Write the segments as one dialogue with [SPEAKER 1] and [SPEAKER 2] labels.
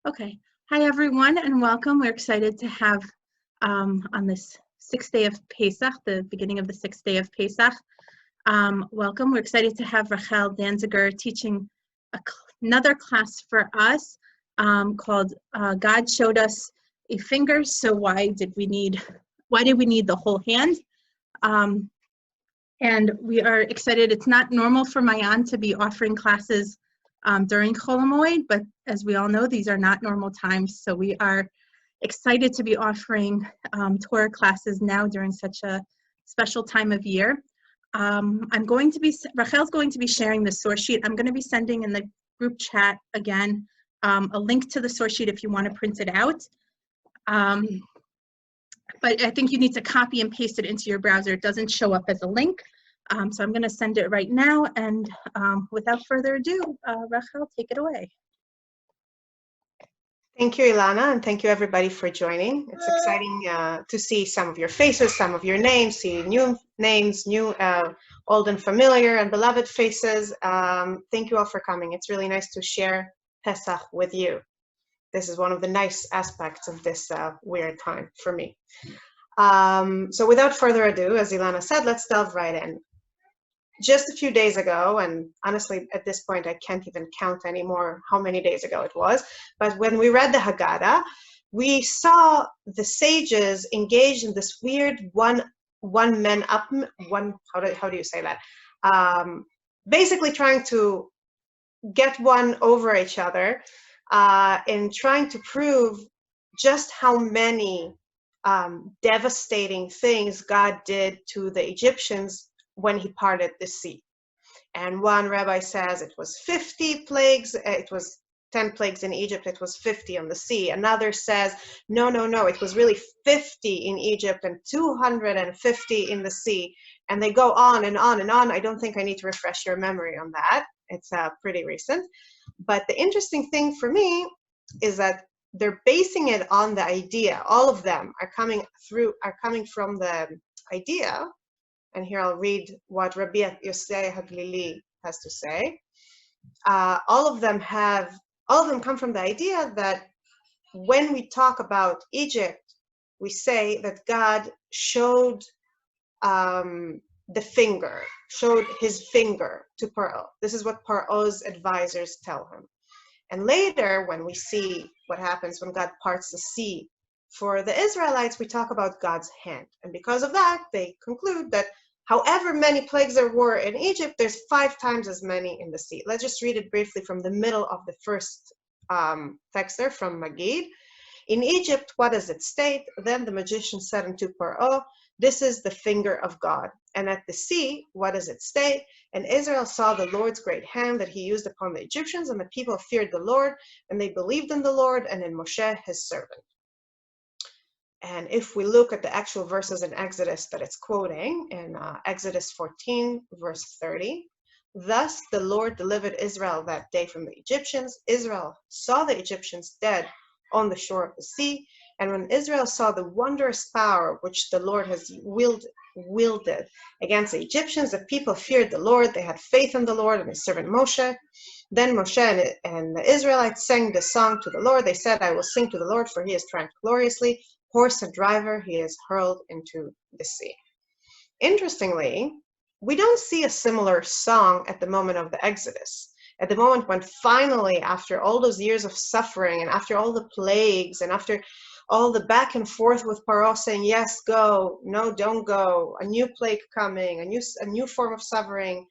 [SPEAKER 1] Okay. Hi, everyone, and welcome. We're excited to have on this sixth day of Pesach, the beginning of the sixth day of Pesach. Welcome. We're excited to have Rachel Danziger teaching another class for us called God Showed Us a Finger, so why did we need the whole hand? And we are excited. It's not normal for Mayan to be offering classes during Chol HaMoed, but as we all know, these are not normal times. So we are excited to be offering Torah classes now during such a special time of year. Rachel's going to be sharing the source sheet. I'm going to be sending in the group chat again a link to the source sheet if you want to print it out. But I think you need to copy and paste it into your browser. It doesn't show up as a link. So I'm going to send it right now. And without further ado, Rachel, take it away.
[SPEAKER 2] Thank you, Ilana, and thank you everybody for joining. It's exciting to see some of your faces, some of your names, see new names, new, old and familiar and beloved faces. Thank you all for coming. It's really nice to share Pesach with you. This is one of the nice aspects of this weird time for me. So without further ado, as Ilana said, let's delve right in. Just a few days ago, and honestly, at this point, I can't even count anymore how many days ago it was, but when we read the Haggadah, we saw the sages engaged in this weird how do you say that? Basically trying to get one over each other in trying to prove just how many devastating things God did to the Egyptians when he parted the sea. And one rabbi says it was 50 plagues, it was 10 plagues in Egypt, it was 50 on the sea. Another says, no, it was really 50 in Egypt and 250 in the sea. And they go on and on and on. I don't think I need to refresh your memory on that. It's pretty recent. But the interesting thing for me is that they're basing it on the idea. All of them are coming from the idea. And here I'll read what Rabbi Yosei Haglili has to say. All of them come from the idea that when we talk about Egypt, we say that God showed showed his finger to Paro. This is what Paro's advisors tell him. And later, when we see what happens when God parts the sea for the Israelites, we talk about God's hand. And because of that, they conclude that however many plagues there were in Egypt, there's 5 times as many in the sea. Let's just read it briefly from the middle of the first text there from Magid. In Egypt, what does it state? Then the magician said unto Paro, this is the finger of God. And at the sea, what does it state? And Israel saw the Lord's great hand that he used upon the Egyptians, and the people feared the Lord, and they believed in the Lord and in Moshe, his servant. And if we look at the actual verses in Exodus that it's quoting, in Exodus 14, verse 30, thus the Lord delivered Israel that day from the Egyptians. Israel saw the Egyptians dead on the shore of the sea. And when Israel saw the wondrous power which the Lord has wielded against the Egyptians, the people feared the Lord. They had faith in the Lord and his servant Moshe. Then Moshe and the Israelites sang the song to the Lord. They said, I will sing to the Lord, for he has triumphed gloriously. Horse and driver, he is hurled into the sea. Interestingly, we don't see a similar song at the moment of the Exodus. At the moment when finally, after all those years of suffering and after all the plagues and after all the back and forth with Paro saying, yes, go, no, don't go, a new plague coming, a new form of suffering,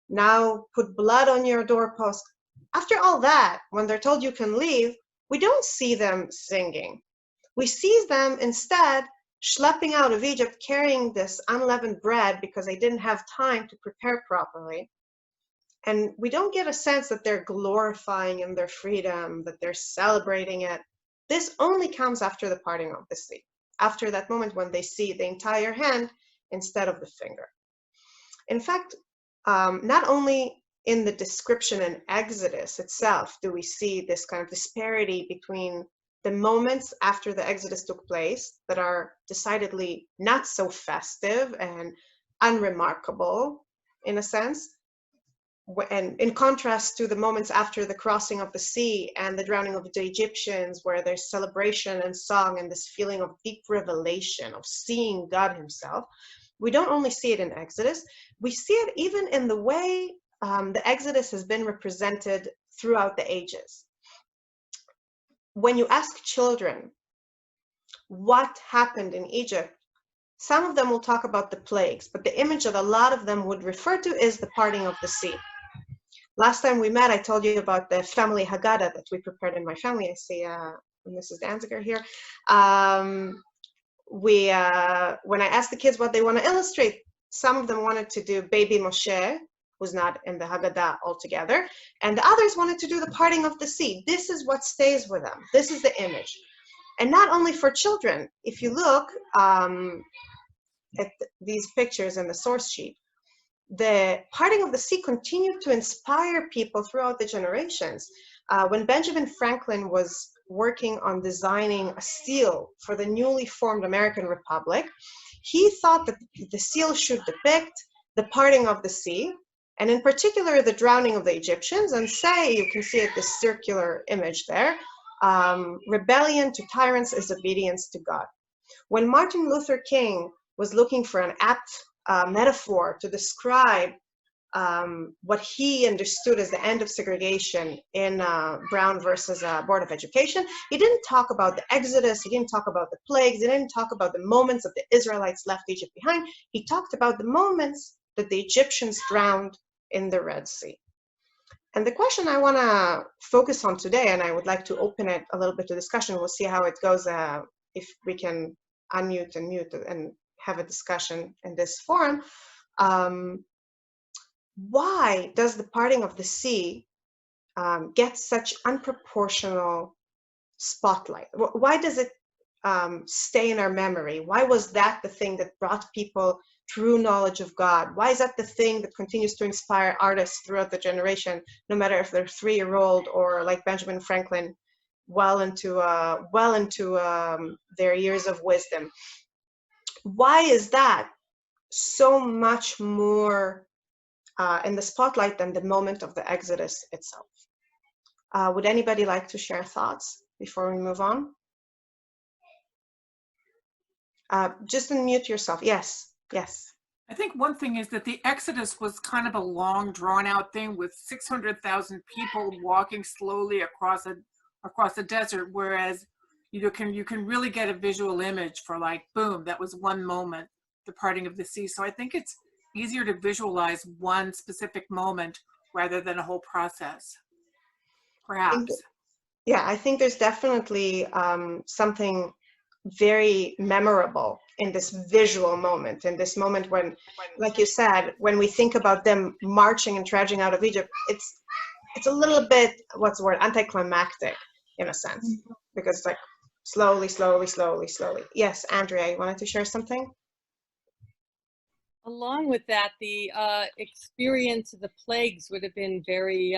[SPEAKER 2] now put blood on your doorpost. After all that, when they're told you can leave, we don't see them singing. We see them instead schlepping out of Egypt, carrying this unleavened bread because they didn't have time to prepare properly. And we don't get a sense that they're glorifying in their freedom, that they're celebrating it. This only comes after the parting of the sea, after that moment when they see the entire hand instead of the finger. In fact, not only in the description in Exodus itself do we see this kind of disparity between the moments after the Exodus took place that are decidedly not so festive and unremarkable in a sense, and in contrast to the moments after the crossing of the sea and the drowning of the Egyptians, where there's celebration and song and this feeling of deep revelation, of seeing God himself, we don't only see it in Exodus, we see it even in the way the Exodus has been represented throughout the ages. When you ask children what happened in Egypt, some of them will talk about the plagues, but the image that a lot of them would refer to is the parting of the sea. Last time we met, I told you about the family Haggadah that we prepared in my family. I see Mrs. Danziger here. When I asked the kids what they want to illustrate, some of them wanted to do baby Moshe, who's not in the Haggadah altogether, and the others wanted to do the parting of the sea. This is what stays with them. This is the image. And not only for children. If you look at these pictures in the source sheet, the parting of the sea continued to inspire people throughout the generations. When Benjamin Franklin was working on designing a seal for the newly formed American Republic, he thought that the seal should depict the parting of the sea, and in particular the drowning of the Egyptians, and say, you can see it, this circular image there, rebellion to tyrants is obedience to God. When Martin Luther King was looking for an apt metaphor to describe what he understood as the end of segregation in Brown versus Board of Education, he didn't talk about the Exodus, he didn't talk about the plagues, he didn't talk about the moments that the Israelites left Egypt behind. He talked about the moments that the Egyptians drowned in the Red Sea. And the question I want to focus on today, and I would like to open it a little bit to discussion, we'll see how it goes, if we can unmute and mute and have a discussion in this forum. Why does the parting of the sea get such unproportional spotlight? Why does it stay in our memory? Why was that the thing that brought people true knowledge of God? Why is that the thing that continues to inspire artists throughout the generation, no matter if they're 3-year-old or like Benjamin Franklin, well into their years of wisdom? Why is that so much more in the spotlight than the moment of the Exodus itself? Would anybody like to share thoughts before we move on? Just unmute yourself. Yes, yes.
[SPEAKER 3] I think one thing is that the Exodus was kind of a long, drawn-out thing with 600,000 people walking slowly across a desert, whereas you can really get a visual image for, like, boom, that was one moment, the parting of the sea. So I think it's easier to visualize one specific moment rather than a whole process, perhaps.
[SPEAKER 2] I think there's definitely something very memorable in this visual moment, in this moment when, like you said, when we think about them marching and trudging out of Egypt, it's a little bit, what's the word, anticlimactic in a sense, because it's like slowly. Yes, Andrea, you wanted to share something?
[SPEAKER 4] Along with that, the experience of the plagues would have been very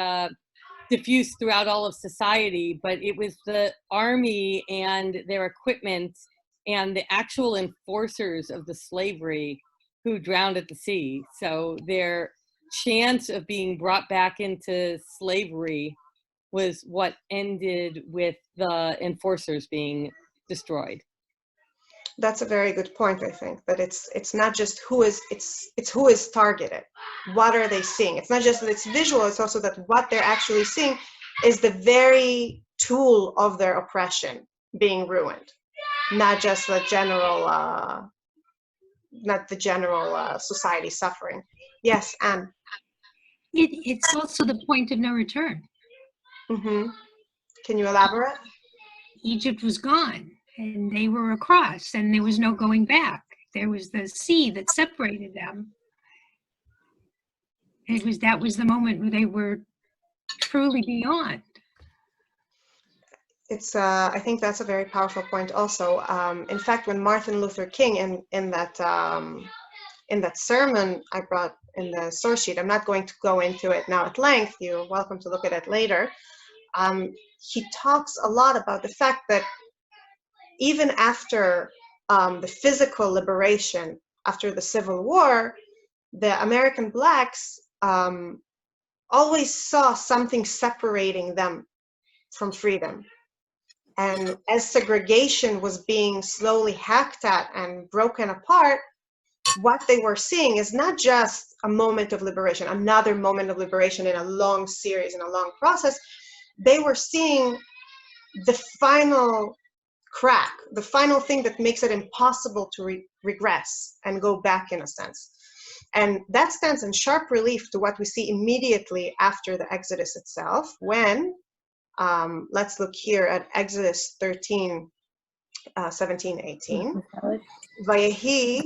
[SPEAKER 4] diffused throughout all of society, but it was the army and their equipment and the actual enforcers of the slavery who drowned at the sea. So their chance of being brought back into slavery was what ended with the enforcers being destroyed.
[SPEAKER 2] That's a very good point. I think that it's not just who is, it's who is targeted. What are they seeing? It's not just that it's visual, it's also that what they're actually seeing is the very tool of their oppression being ruined, not just the general society suffering. Yes, Anne.
[SPEAKER 5] It's also the point of no return.
[SPEAKER 2] Mm-hmm. Can you elaborate?
[SPEAKER 5] Egypt was gone and they were across and there was no going back. There was the sea that separated them. That was the moment where they were truly beyond.
[SPEAKER 2] It's I think that's a very powerful point also. In fact, when Martin Luther King in that sermon I brought in the source sheet, I'm not going to go into it now at length, you're welcome to look at it later. He talks a lot about the fact that even after the physical liberation, after the Civil War, the American blacks always saw something separating them from freedom. And as segregation was being slowly hacked at and broken apart, what they were seeing is not just a moment of liberation, another moment of liberation in a long series, in a long process. They were seeing the final crack, the final thing that makes it impossible to regress and go back, in a sense. And that stands in sharp relief to what we see immediately after the Exodus itself, when, let's look here at Exodus 13, 17, 18. Vayehi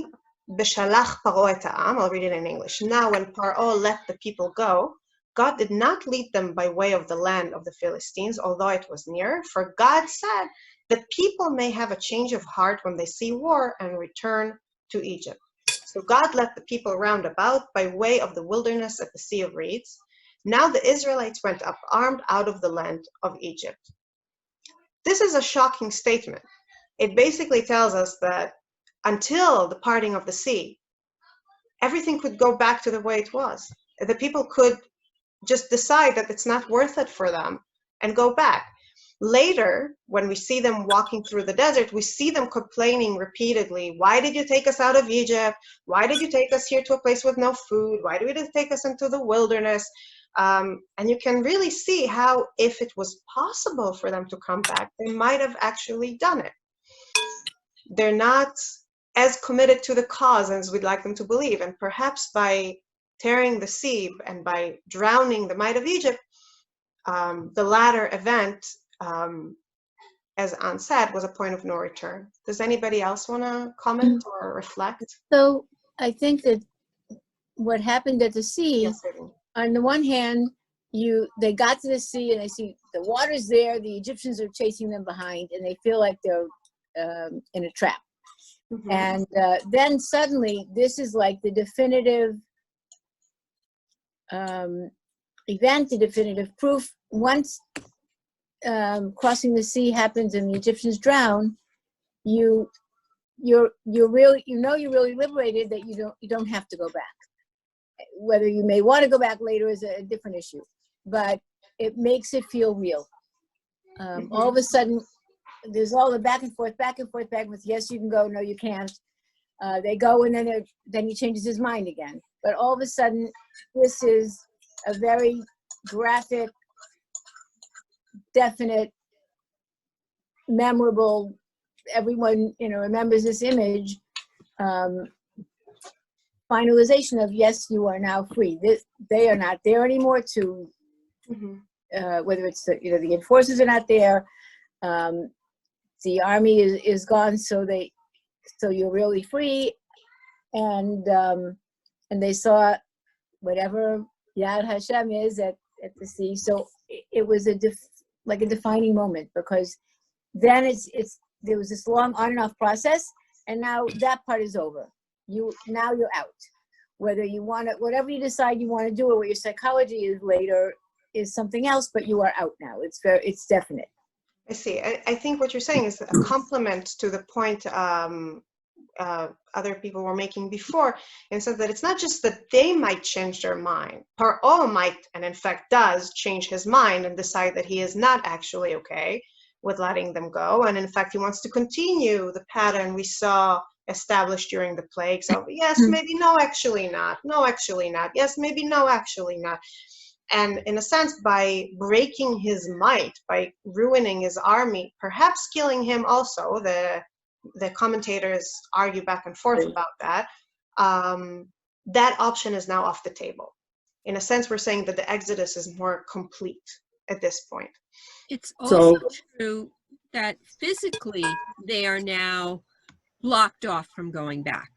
[SPEAKER 2] b'shalach paro et ha'am. I'll read it in English. Now when Paro let the people go, God did not lead them by way of the land of the Philistines, although it was near, for God said that people may have a change of heart when they see war and return to Egypt. So God let the people round about by way of the wilderness at the Sea of Reeds. Now the Israelites went up armed out of the land of Egypt. This is a shocking statement. It basically tells us that until the parting of the sea, everything could go back to the way it was. The people could just decide that it's not worth it for them and go back. Later, when we see them walking through the desert, we see them complaining repeatedly. Why did you take us out of Egypt? Why did you take us here to a place with no food? Why did you take us into the wilderness? And you can really see how, if it was possible for them to come back, they might have actually done it. They're not as committed to the cause as we'd like them to believe. And perhaps by tearing the sea and by drowning the might of Egypt, the latter event, as Anne said, was a point of no return. Does anybody else want to comment or reflect?
[SPEAKER 6] So I think that what happened at the sea,
[SPEAKER 2] Yes, Vivian.
[SPEAKER 6] on the one hand, they got to the sea and they see the water's there, the Egyptians are chasing them behind, and they feel like they're in a trap.
[SPEAKER 2] Mm-hmm.
[SPEAKER 6] And then suddenly, this is like the definitive event, the definitive proof. Once crossing the sea happens and the Egyptians drown, you're really, you're really liberated, that you don't have to go back. Whether you may want to go back later is a different issue, but it makes it feel real. All of a sudden, there's all the back and forth, with yes, you can go, no, you can't. They go, and then he changes his mind again. But all of a sudden, this is a very graphic, definite, memorable. Everyone, remembers this image. Finalization of, yes, you are now free. They are not there anymore to, whether it's the enforcers are not there. The army is gone, so you're really free, and they saw whatever Yad Hashem is at the sea. So it was a defining moment, because then there was this long on and off process, and now that part is over. Now you're out. Whether you want to, whatever you decide you want to do, or what your psychology is later, is something else. But you are out now. It's definite.
[SPEAKER 2] I see. I think what you're saying is a complement to the point other people were making before, and said that it's not just that they might change their mind. Paro might, and in fact does, change his mind and decide that he is not actually okay with letting them go. And in fact, he wants to continue the pattern we saw established during the plagues of, yes, maybe, no, actually not. No, actually not. Yes, maybe, no, actually not. And in a sense, by breaking his might, by ruining his army, perhaps killing him also, the commentators argue back and forth about that, that option is now off the table. In a sense, we're saying that the Exodus is more complete at this point.
[SPEAKER 7] It's also true that physically they are now blocked off from going back,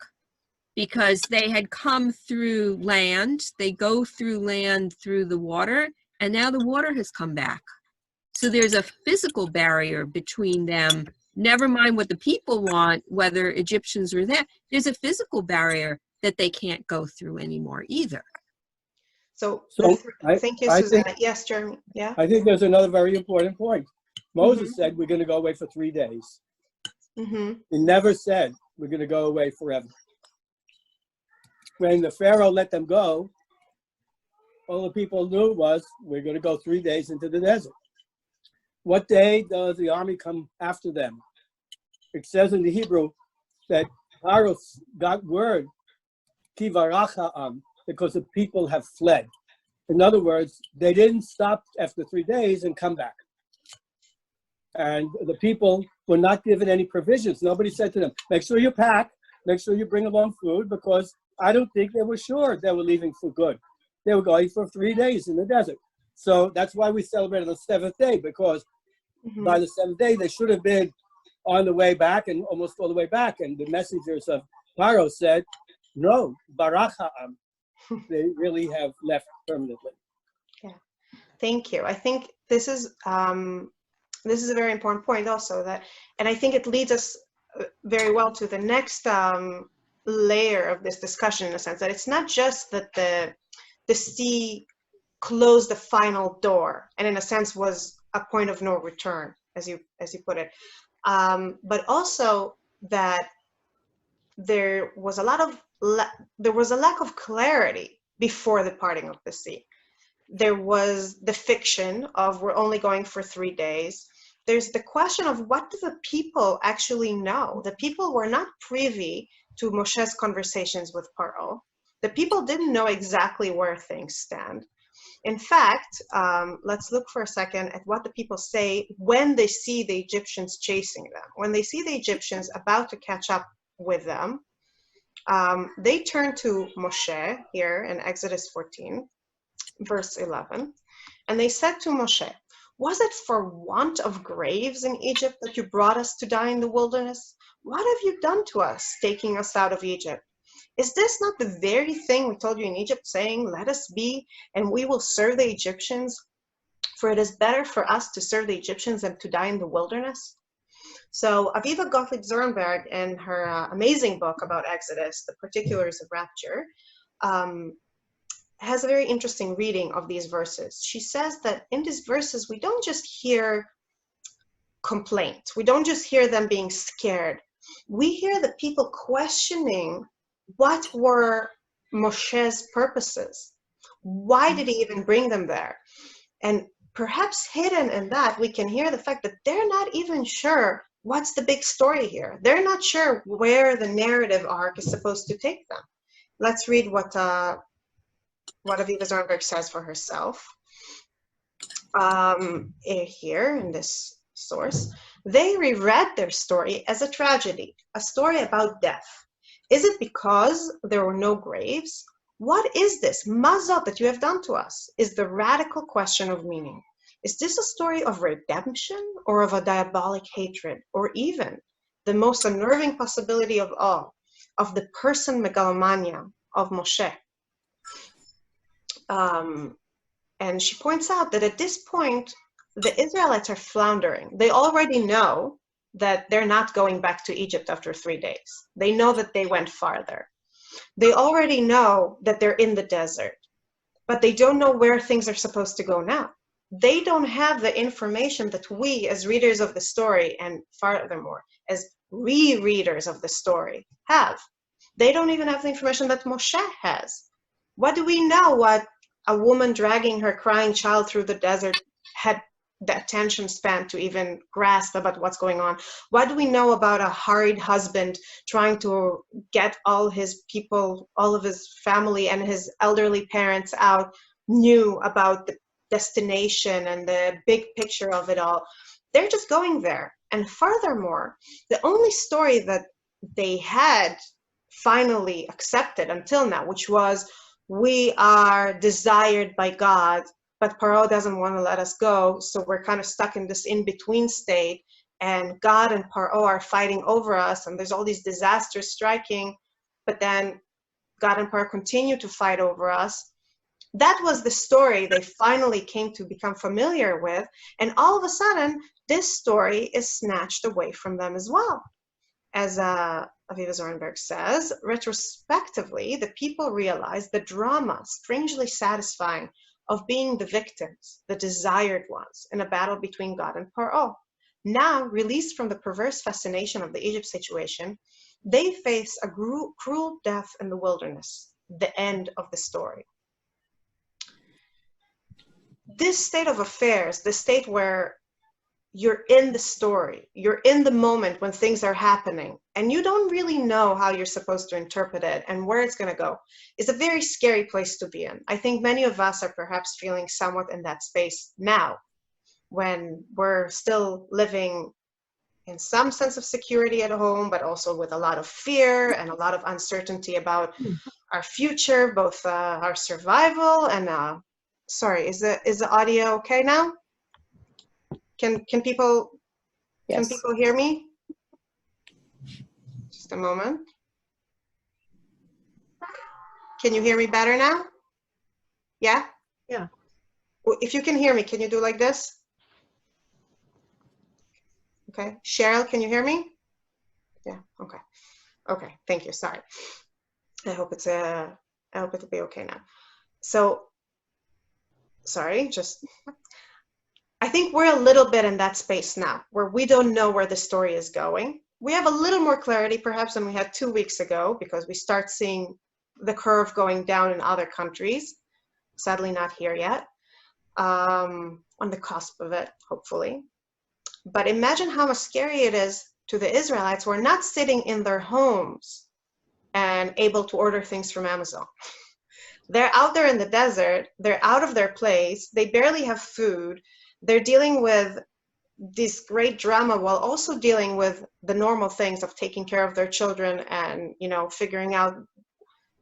[SPEAKER 7] because they had come through land. They go through land through the water, and now the water has come back. So there's a physical barrier between them. Never mind what the people want, whether Egyptians are there. There's a physical barrier that they can't go through anymore either.
[SPEAKER 2] So
[SPEAKER 8] thank
[SPEAKER 2] you, Susanna. Yes, Jeremy. Yeah.
[SPEAKER 8] I think there's another very important point. Moses said we're going to go away for 3 days. He never said we're going to go away forever. When the Pharaoh let them go, all the people knew was, we're going to go 3 days into the desert. What day does the army come after them? It says in the Hebrew that Paro got word, Ki varach ha'am, because the people have fled. In other words, they didn't stop after 3 days and come back. And the people were not given any provisions. Nobody said to them, make sure you pack, make sure you bring along food, because I don't think they were sure they were leaving for good. They were going for 3 days in the desert. So that's why we celebrated the 7th day, because by the 7th day, they should have been on the way back and almost all the way back. And the messengers of Paro said, no, barach ha'am. They really have left permanently.
[SPEAKER 2] Yeah, thank you. I think this is a very important point also, that, and I think it leads us very well to the next layer of this discussion, in a sense that it's not just that the sea closed the final door and in a sense was a point of no return, as you put it, but also that there was a lack of clarity before the parting of the sea. There was the fiction of we're only going for 3 days. There's the question of what do the people actually know? The people were not privy to Moshe's conversations with Paro. The people didn't know exactly where things stand. In fact, let's look for a second at what the people say when they see the Egyptians chasing them. When they see the Egyptians about to catch up with them, they turn to Moshe here in Exodus 14, verse 11, and they said to Moshe, was it for want of graves in Egypt that you brought us to die in the wilderness? What have you done to us, taking us out of Egypt? Is this not the very thing we told you in Egypt, saying, let us be, and we will serve the Egyptians? For it is better for us to serve the Egyptians than to die in the wilderness. So Aviva Gottlieb-Zernberg, in her amazing book about Exodus, The Particulars of Rapture, has a very interesting reading of these verses. She says that in these verses, we don't just hear complaint. We don't just hear them being scared. We hear the people questioning what were Moshe's purposes. Why did he even bring them there? And perhaps hidden in that, we can hear the fact that they're not even sure what's the big story here. They're not sure where the narrative arc is supposed to take them. Let's read what Aviva Zornberg says for herself. Here in this source, they reread their story as a tragedy, a story about death. Is it because there were no graves? What is this mazot that you have done to us? Is the radical question of meaning. Is this a story of redemption or of a diabolic hatred, or even the most unnerving possibility of all, of the person megalomania of Moshe? And she points out that at this point, the Israelites are floundering. They already know that they're not going back to Egypt after 3 days. They know that they went farther. They already know that they're in the desert, but they don't know where things are supposed to go now. They don't have the information that we, as readers of the story, and furthermore, as rereaders of the story, have. They don't even have the information that Moshe has. What do we know what a woman dragging her crying child through the desert had the attention span to even grasp about what's going on? What do we know about a hurried husband trying to get all his people, all of his family and his elderly parents out, knew about the destination and the big picture of it all? They're just going there. And furthermore, the only story that they had finally accepted until now, which was, we are desired by God, but Paro doesn't want to let us go, so we're kind of stuck in this in-between state, and God and Paro are fighting over us, and there's all these disasters striking, but then God and Paro continue to fight over us. That was the story they finally came to become familiar with, and all of a sudden, this story is snatched away from them as well. As Aviva Zornberg says, retrospectively, the people realized the drama, strangely satisfying, of being the victims, the desired ones, in a battle between God and Paro. Now, released from the perverse fascination of the Egypt situation, they face a cruel death in the wilderness, the end of the story. this state of affairs, the state where you're in the story, you're in the moment when things are happening, and you don't really know how you're supposed to interpret it and where it's going to go, is a very scary place to be in. I think many of us are perhaps feeling somewhat in that space now, when we're still living in some sense of security at home, but also with a lot of fear and a lot of uncertainty about our future, both our survival and sorry, is the audio okay now? Can people
[SPEAKER 6] Yes.
[SPEAKER 2] hear me? Just a moment. Can you hear me better now? Yeah?
[SPEAKER 1] Yeah.
[SPEAKER 2] Well, if you can hear me, can you do like this? Okay. Cheryl, can you hear me? Yeah. Okay. Okay. Thank you. Sorry. I hope it'll be okay now. So, sorry, I think we're a little bit in that space now where we don't know where the story is going. We have a little more clarity perhaps than we had 2 weeks ago, because we start seeing the curve going down in other countries. Sadly not here yet. On the cusp of it, hopefully. But imagine how scary it is to the Israelites who are not sitting in their homes and able to order things from Amazon. They're out there in the desert, they're out of their place, they barely have food, they're dealing with this great drama while also dealing with the normal things of taking care of their children and, you know, figuring out,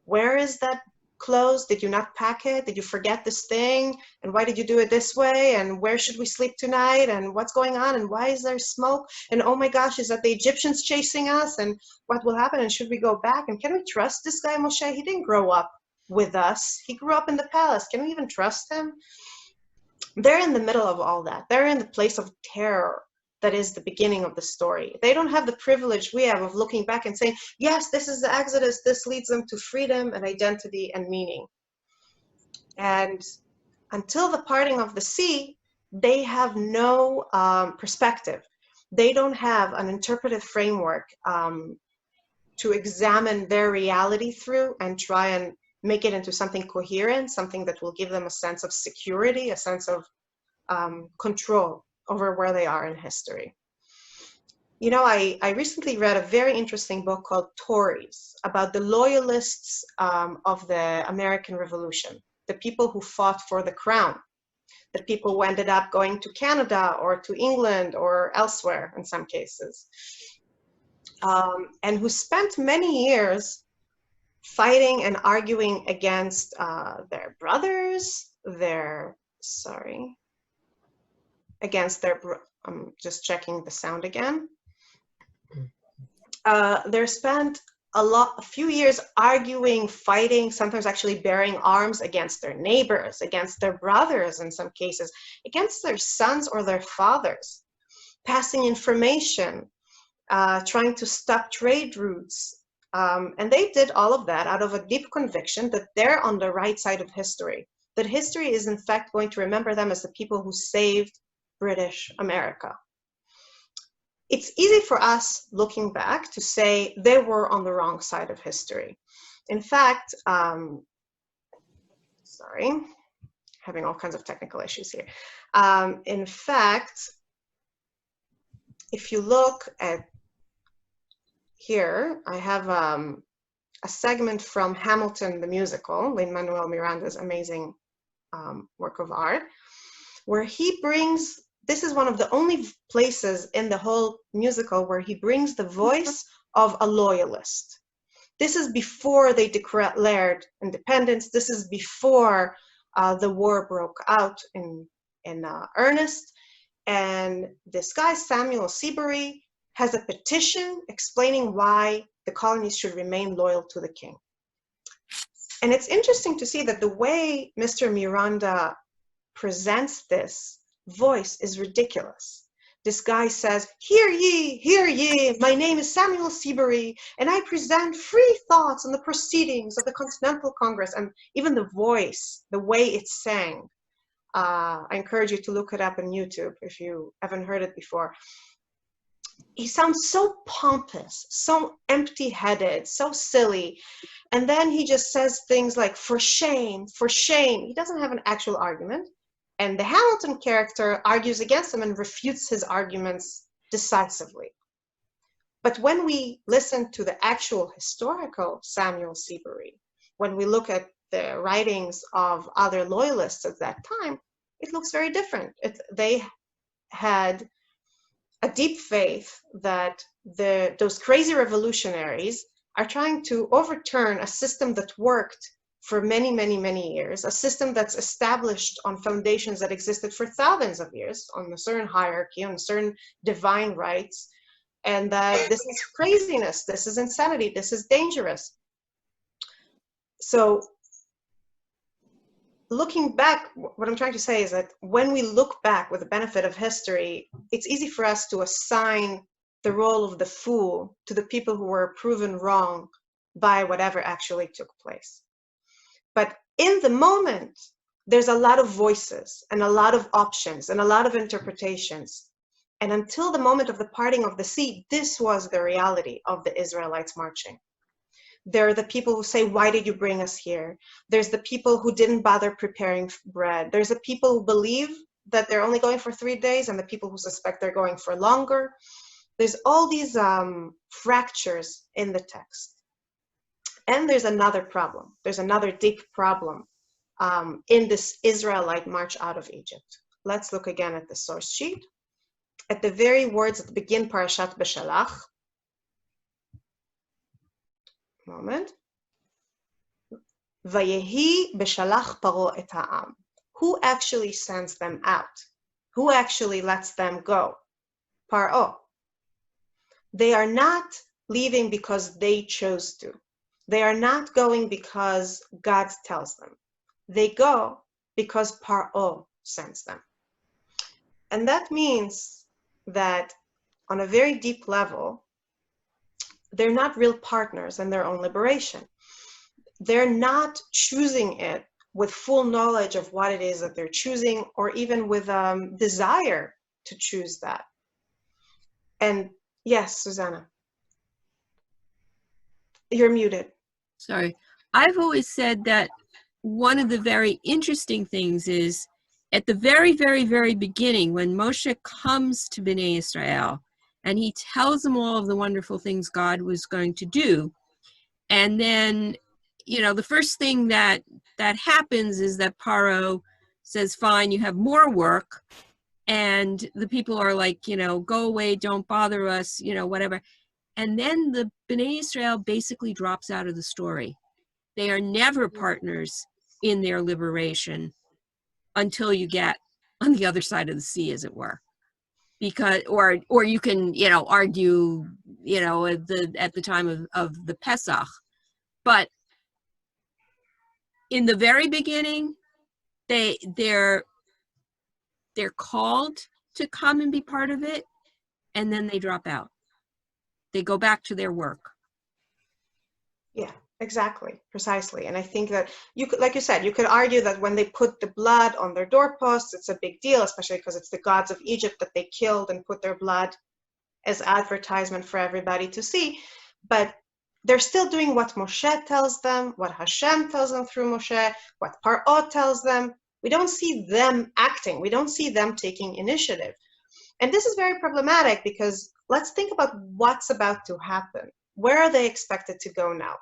[SPEAKER 2] where is that clothes? Did you not pack it? Did you forget this thing? And why did you do it this way? And where should we sleep tonight? And what's going on? And why is there smoke? And oh my gosh, is that the Egyptians chasing us? And what will happen? And should we go back? And can we trust this guy, Moshe? He didn't grow up with us. He grew up in the palace. Can we even trust him? They're in the middle of all that. They're in the place of terror that is the beginning of the story. They don't have the privilege we have of looking back and saying, yes, this is the Exodus, this leads them to freedom and identity and meaning. And until the parting of the sea, they have no perspective. They don't have an interpretive framework to examine their reality through and try and make it into something coherent, something that will give them a sense of security, a sense of control over where they are in history. You know, I recently read a very interesting book called Tories, about the loyalists of the American Revolution, the people who fought for the crown, the people who ended up going to Canada or to England or elsewhere in some cases, and who spent many years fighting and arguing against their brothers, I'm just checking the sound again. They spent a few years arguing, fighting, sometimes actually bearing arms against their neighbors, against their brothers in some cases, against their sons or their fathers, passing information, trying to stop trade routes. And they did all of that out of a deep conviction that they're on the right side of history, that history is in fact going to remember them as the people who saved British America. It's easy for us looking back to say they were on the wrong side of history. In fact, sorry, having all kinds of technical issues here. In fact, if you look at here, I have a segment from Hamilton the musical, Lin-Manuel Miranda's amazing work of art, where he brings, this is one of the only places in the whole musical where he brings the voice of a loyalist. This is before they declared independence. This is before the war broke out in earnest. And this guy, Samuel Seabury, has a petition explaining why the colonies should remain loyal to the king. And it's interesting to see that the way Mr. Miranda presents this voice is ridiculous. This guy says, hear ye, my name is Samuel Seabury, and I present free thoughts on the proceedings of the Continental Congress. And even the voice, the way it's sang, I encourage you to look it up on YouTube if you haven't heard it before. He sounds so pompous, so empty-headed, so silly. And then he just says things like, for shame, for shame. He doesn't have an actual argument. And the Hamilton character argues against him and refutes his arguments decisively. But when we listen to the actual historical Samuel Seabury, when we look at the writings of other loyalists at that time, it looks very different. They had a deep faith that those crazy revolutionaries are trying to overturn a system that worked for many, many, many years, a system that's established on foundations that existed for thousands of years, on a certain hierarchy, on certain divine rights, and that this is craziness, this is insanity, this is dangerous. So looking back, what I'm trying to say is that when we look back with the benefit of history, it's easy for us to assign the role of the fool to the people who were proven wrong by whatever actually took place. But in the moment, there's a lot of voices and a lot of options and a lot of interpretations. And until the moment of the parting of the sea, this was the reality of the Israelites marching. There are the people who say, why did you bring us here? There's the people who didn't bother preparing bread. There's the people who believe that they're only going for 3 days and the people who suspect they're going for longer. There's all these fractures in the text. And there's another problem. There's another deep problem in this Israelite march out of Egypt. Let's look again at the source sheet. At the very words that begin Parashat Beshalach, moment. Vayehi beshalach paro et ha'am. Who actually sends them out? Who actually lets them go? Paro. They are not leaving because they chose to. They are not going because God tells them. They go because Paro sends them. And that means that on a very deep level, they're not real partners in their own liberation. They're not choosing it with full knowledge of what it is that they're choosing, or even with desire to choose that. And yes, Susanna, you're muted.
[SPEAKER 7] Sorry. I've always said that one of the very interesting things is at the very, very, very beginning, when Moshe comes to Bnei Israel and he tells them all of the wonderful things God was going to do. And then, you know, the first thing that happens is that Paro says, fine, you have more work. And the people are like, you know, go away, don't bother us, you know, whatever. And then the Bnei Israel basically drops out of the story. They are never partners in their liberation until you get on the other side of the sea, as it were. Because, or you can, you know, argue, you know, at the time of the Pesach. But in the very beginning, they're called to come and be part of it, and then they drop out. They go back to their work.
[SPEAKER 2] Yeah, exactly, precisely. And I think that you could, like you said, you could argue that when they put the blood on their doorposts, it's a big deal, especially because it's the gods of Egypt that they killed and put their blood as advertisement for everybody to see. But they're still doing what Moshe tells them, what Hashem tells them through Moshe, what Paro tells them. We don't see them acting. We don't see them taking initiative. And this is very problematic because let's think about what's about to happen. Where are they expected to go now?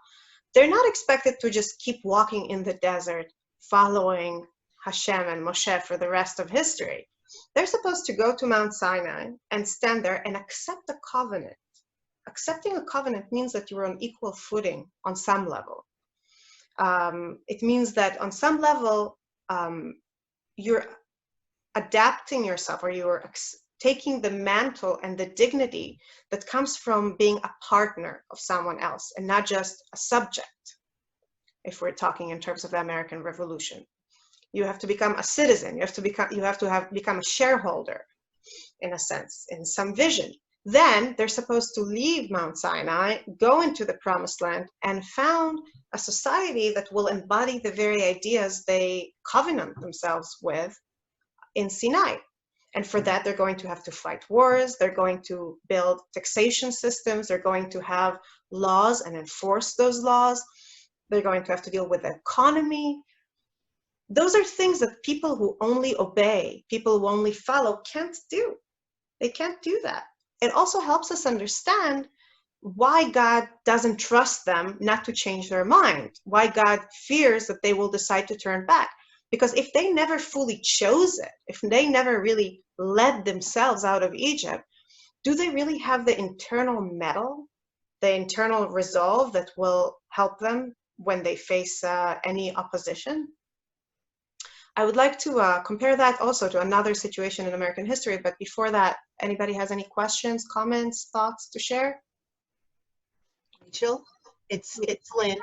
[SPEAKER 2] They're not expected to just keep walking in the desert, following Hashem and Moshe for the rest of history. They're supposed to go to Mount Sinai and stand there and accept a covenant. Accepting a covenant means that you're on equal footing on some level. It means that on some level, you're adapting yourself, or you're taking the mantle and the dignity that comes from being a partner of someone else and not just a subject, if we're talking in terms of the American Revolution. You have to become a citizen. You have to become a shareholder, in a sense, in some vision. Then they're supposed to leave Mount Sinai, go into the Promised Land, and found a society that will embody the very ideas they covenant themselves with in Sinai. And for that, they're going to have to fight wars. They're going to build taxation systems. They're going to have laws and enforce those laws. They're going to have to deal with the economy. those are things that people who only obey, people who only follow can't do. They can't do that. It also helps us understand why God doesn't trust them not to change their mind, why God fears that they will decide to turn back. Because if they never fully chose it, if they never really led themselves out of Egypt, do they really have the internal mettle, the internal resolve that will help them when they face any opposition? I would like to compare that also to another situation in American history, but before that, anybody has any questions, comments, thoughts to share?
[SPEAKER 9] Rachel, it's Lynn.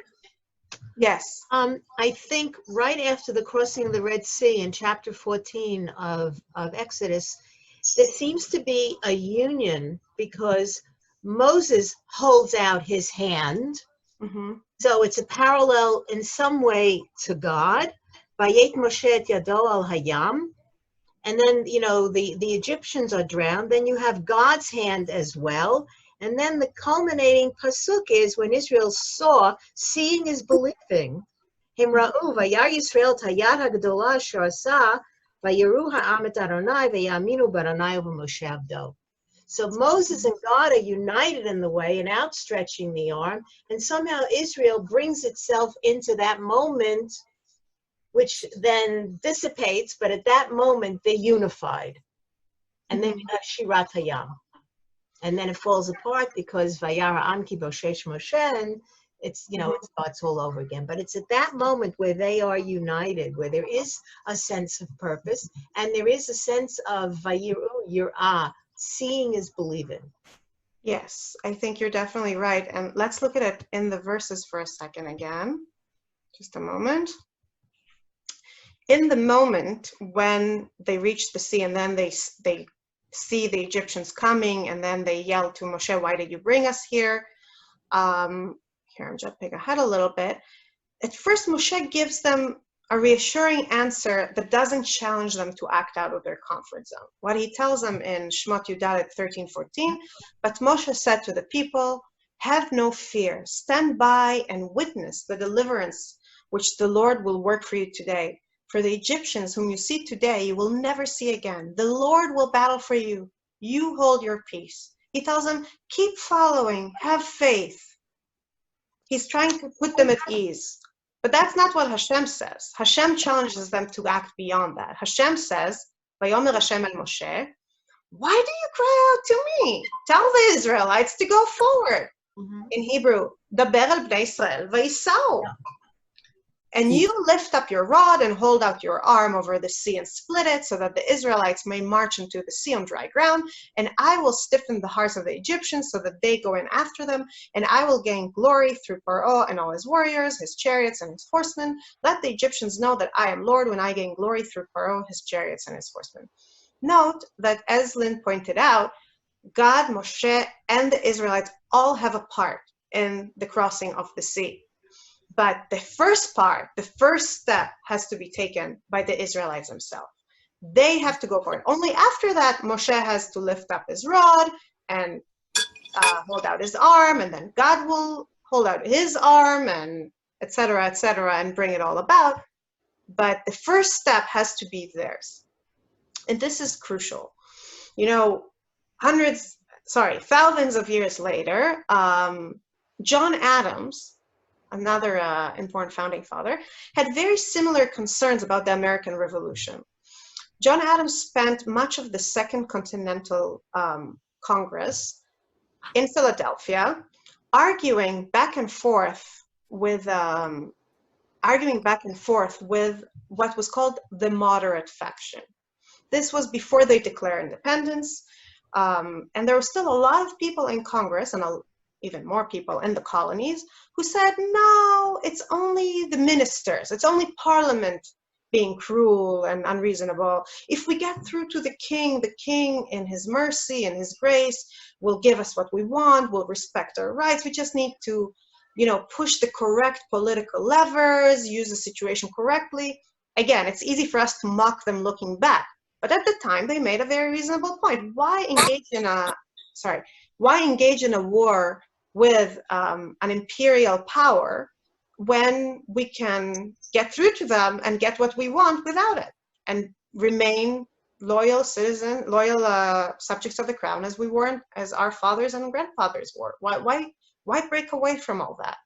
[SPEAKER 2] Yes.
[SPEAKER 9] I think right after the crossing of the Red Sea in chapter 14 of Exodus, there seems to be a union because Moses holds out his hand.
[SPEAKER 2] Mm-hmm.
[SPEAKER 9] So it's a parallel in some way to God. Vayet Moshe et yado al hayam. And then, you know, the Egyptians are drowned. Then you have God's hand as well. And then the culminating pasuk is when Israel saw, seeing is believing. Himra'u vayar Yisrael tayad hagdolah asher asah vayeru ha'am et Adonai vayaminu b'Adonai u'b'Moshe avdo. So Moses and God are united in the way and outstretching the arm, and somehow Israel brings itself into that moment, which then dissipates, but at that moment they're unified. And then you have Shirat Hayam. And then it falls apart because Vayara Amki Boshesh Moshe, and it's, you know, it starts all over again. But it's at that moment where they are united, where there is a sense of purpose, and there is a sense of Vayiru, Yir'ah, seeing is believing.
[SPEAKER 2] Yes, I think you're definitely right. And let's look at it in the verses for a second again. Just a moment. In the moment when they reach the sea and then they see the Egyptians coming and then they yell to Moshe, why did you bring us here? Here, I'm jumping ahead a little bit. At first, Moshe gives them a reassuring answer that doesn't challenge them to act out of their comfort zone. What he tells them in Shemot Yudalet 13:14, but Moshe said to the people, have no fear, stand by and witness the deliverance which the Lord will work for you today. For the Egyptians whom you see today, you will never see again. The Lord will battle for you. You hold your peace. He tells them, keep following, have faith. He's trying to put them at ease. But that's not what Hashem says. Hashem challenges them to act beyond that. Hashem says, Vayomer Hashem el Moshe, why do you cry out to me? Tell the Israelites to go forward. In Hebrew, Daber el Bnei Israel vayisau. And you lift up your rod and hold out your arm over the sea and split it so that the Israelites may march into the sea on dry ground. And I will stiffen the hearts of the Egyptians so that they go in after them. And I will gain glory through Paro and all his warriors, his chariots and his horsemen. Let the Egyptians know that I am Lord when I gain glory through Paro, his chariots and his horsemen. Note that, as Lynn pointed out, God, Moshe, and the Israelites all have a part in the crossing of the sea. But the first part, the first step has to be taken by the Israelites themselves. They have to go for it. Only after that, Moshe has to lift up his rod and hold out his arm, and then God will hold out his arm, and et cetera, and bring it all about. But the first step has to be theirs. And this is crucial. You know, thousands of years later, John Adams, another important founding father, had very similar concerns about the American Revolution. John Adams spent much of the Second Continental Congress in Philadelphia arguing back and forth with what was called the moderate faction. This was before they declared independence, and there were still a lot of people in Congress and even more people in the colonies who said, no, it's only the ministers, it's only Parliament being cruel and unreasonable. If we get through to the king in his mercy and his grace will give us what we want, will respect our rights. We just need to, you know, push the correct political levers, use the situation correctly. Again, it's easy for us to mock them looking back, but at the time they made a very reasonable point. Why engage in a war with an imperial power when we can get through to them and get what we want without it, and remain loyal subjects of the crown as we were, as our fathers and grandfathers were. Why break away from all that?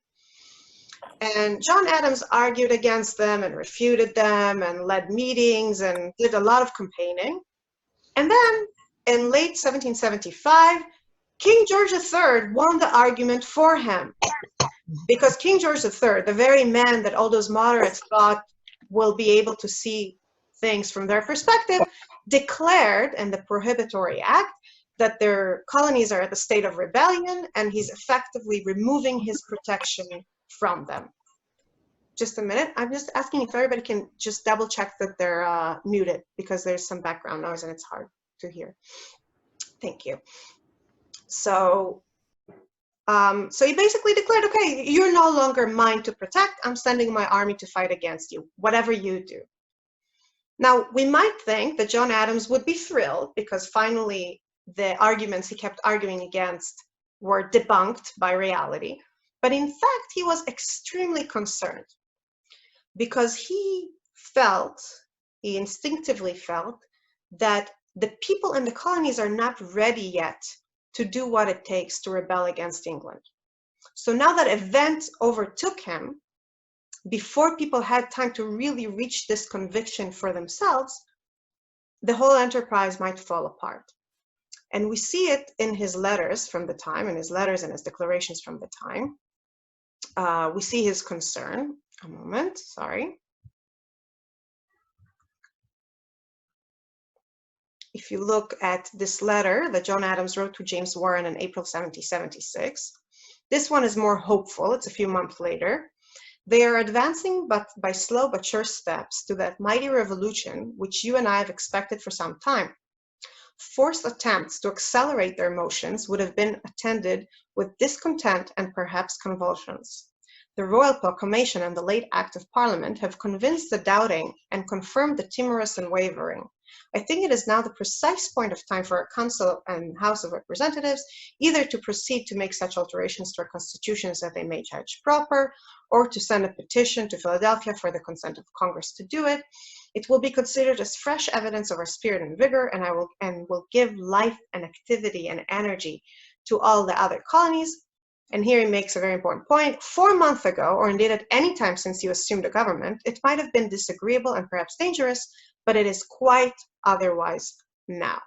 [SPEAKER 2] And John Adams argued against them and refuted them and led meetings and did a lot of campaigning. And then in late 1775, King George III won the argument for him, because King George III, the very man that all those moderates thought will be able to see things from their perspective, declared in the Prohibitory Act that their colonies are at a state of rebellion, and he's effectively removing his protection from them. Just a minute. I'm just asking if everybody can just double check that they're muted, because there's some background noise and it's hard to hear. Thank you. So he basically declared, okay, you're no longer mine to protect. I'm sending my army to fight against you, whatever you do. Now, we might think that John Adams would be thrilled, because finally the arguments he kept arguing against were debunked by reality. But in fact, he was extremely concerned, because he instinctively felt that the people in the colonies are not ready yet to do what it takes to rebel against England. So now that events overtook him, before people had time to really reach this conviction for themselves, the whole enterprise might fall apart. And we see it in his letters from the time, in his letters and his declarations from the time. We see his concern. A moment, sorry. If you look at this letter that John Adams wrote to James Warren in April 1776, this one is more hopeful. It's a few months later. They are advancing, but by slow but sure steps, to that mighty revolution which you and I have expected for some time. Forced attempts to accelerate their motions would have been attended with discontent and perhaps convulsions. The royal proclamation and the late Act of Parliament have convinced the doubting and confirmed the timorous and wavering. I think it is now the precise point of time for our Council and House of Representatives either to proceed to make such alterations to our constitutions that they may judge proper, or to send a petition to Philadelphia for the consent of Congress to do it. It will be considered as fresh evidence of our spirit and vigor, and will give life and activity and energy to all the other colonies. And here he makes a very important point. 4 months ago, or indeed at any time since you assumed the government, it might have been disagreeable and perhaps dangerous, but it is quite otherwise now.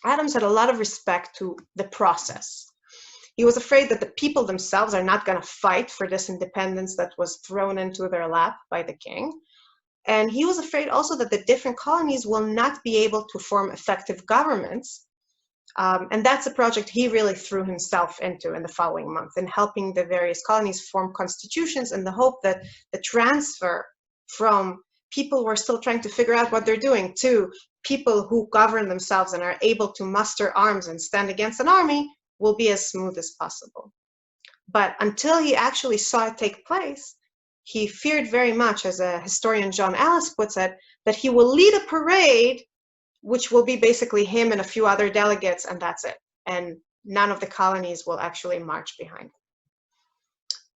[SPEAKER 2] Adams had a lot of respect to the process. He was afraid that the people themselves are not going to fight for this independence that was thrown into their lap by the king. And he was afraid also that the different colonies will not be able to form effective governments. And that's a project he really threw himself into in the following month, in helping the various colonies form constitutions, in the hope that the transfer from people who are still trying to figure out what they're doing to people who govern themselves and are able to muster arms and stand against an army will be as smooth as possible. But until he actually saw it take place, he feared very much, as a historian John Ellis puts it, that he will lead a parade which will be basically him and a few other delegates, and that's it. And none of the colonies will actually march behind him.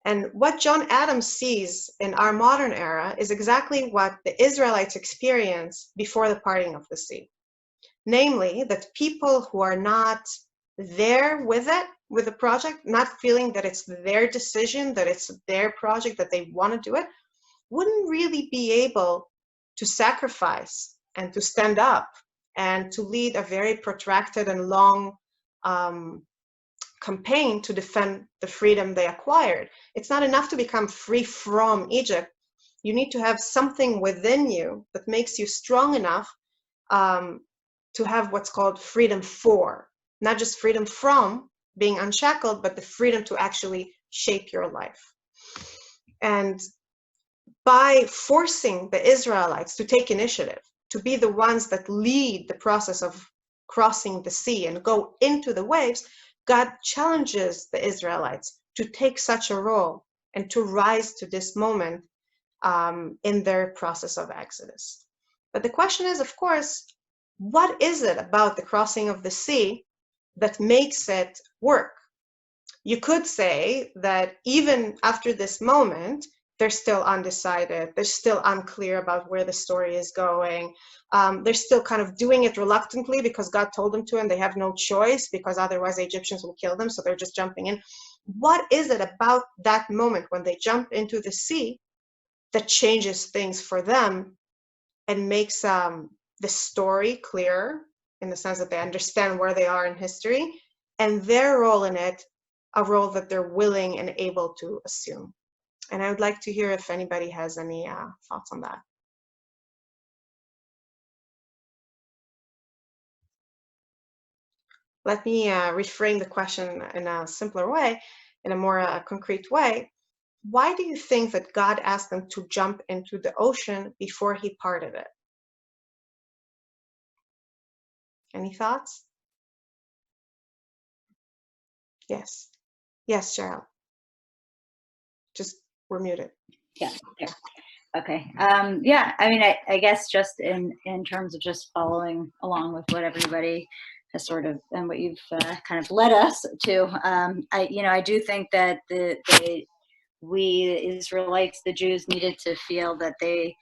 [SPEAKER 2] And what John Adams sees in our modern era is exactly what the Israelites experienced before the parting of the sea. Namely, that people who are not there with it, with the project, not feeling that it's their decision, that it's their project, that they want to do it, wouldn't really be able to sacrifice and to stand up and to lead a very protracted and long campaign to defend the freedom they acquired. It's not enough to become free from Egypt. You need to have something within you that makes you strong enough to have what's called freedom for, not just freedom from being unshackled, but the freedom to actually shape your life. And by forcing the Israelites to take initiative, to be the ones that lead the process of crossing the sea and go into the waves, God challenges the Israelites to take such a role and to rise to this moment in their process of exodus. But the question is, of course, what is it about the crossing of the sea that makes it work? you could say that even after this moment, they're still undecided. They're still unclear about where the story is going. They're still kind of doing it reluctantly because God told them to, and they have no choice because otherwise the Egyptians will kill them. So they're just jumping in. What is it about that moment when they jump into the sea that changes things for them and makes the story clearer in the sense that they understand where they are in history, and their role in it, a role that they're willing and able to assume? And I would like to hear if anybody has any thoughts on that. Let me reframe the question in a simpler way, in a more concrete way. Why do you think that God asked them to jump into the ocean before he parted it? Any thoughts? Yes. Yes, Cheryl. Just, we're muted.
[SPEAKER 10] Yeah, there. Okay. Yeah, I mean, I guess just in terms of just following along with what everybody has sort of, and what you've kind of led us to, I do think that we Israelites, the Jews, needed to feel that they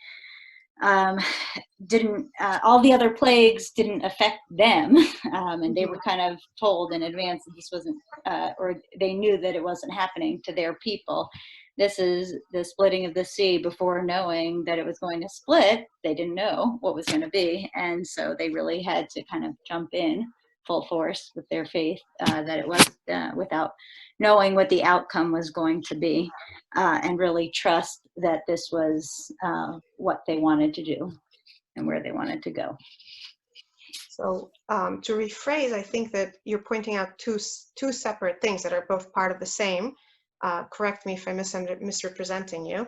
[SPEAKER 10] didn't, all the other plagues didn't affect them, and they were kind of told in advance that this wasn't, or they knew that it wasn't happening to their people. This is the splitting of the sea before knowing that it was going to split. They didn't know what was going to be, and so they really had to kind of jump in full force with their faith that it was without knowing what the outcome was going to be, and really trust that this was what they wanted to do and where they wanted to go.
[SPEAKER 2] So to rephrase, I think that you're pointing out two separate things that are both part of the same. Correct me if I'm misrepresenting you.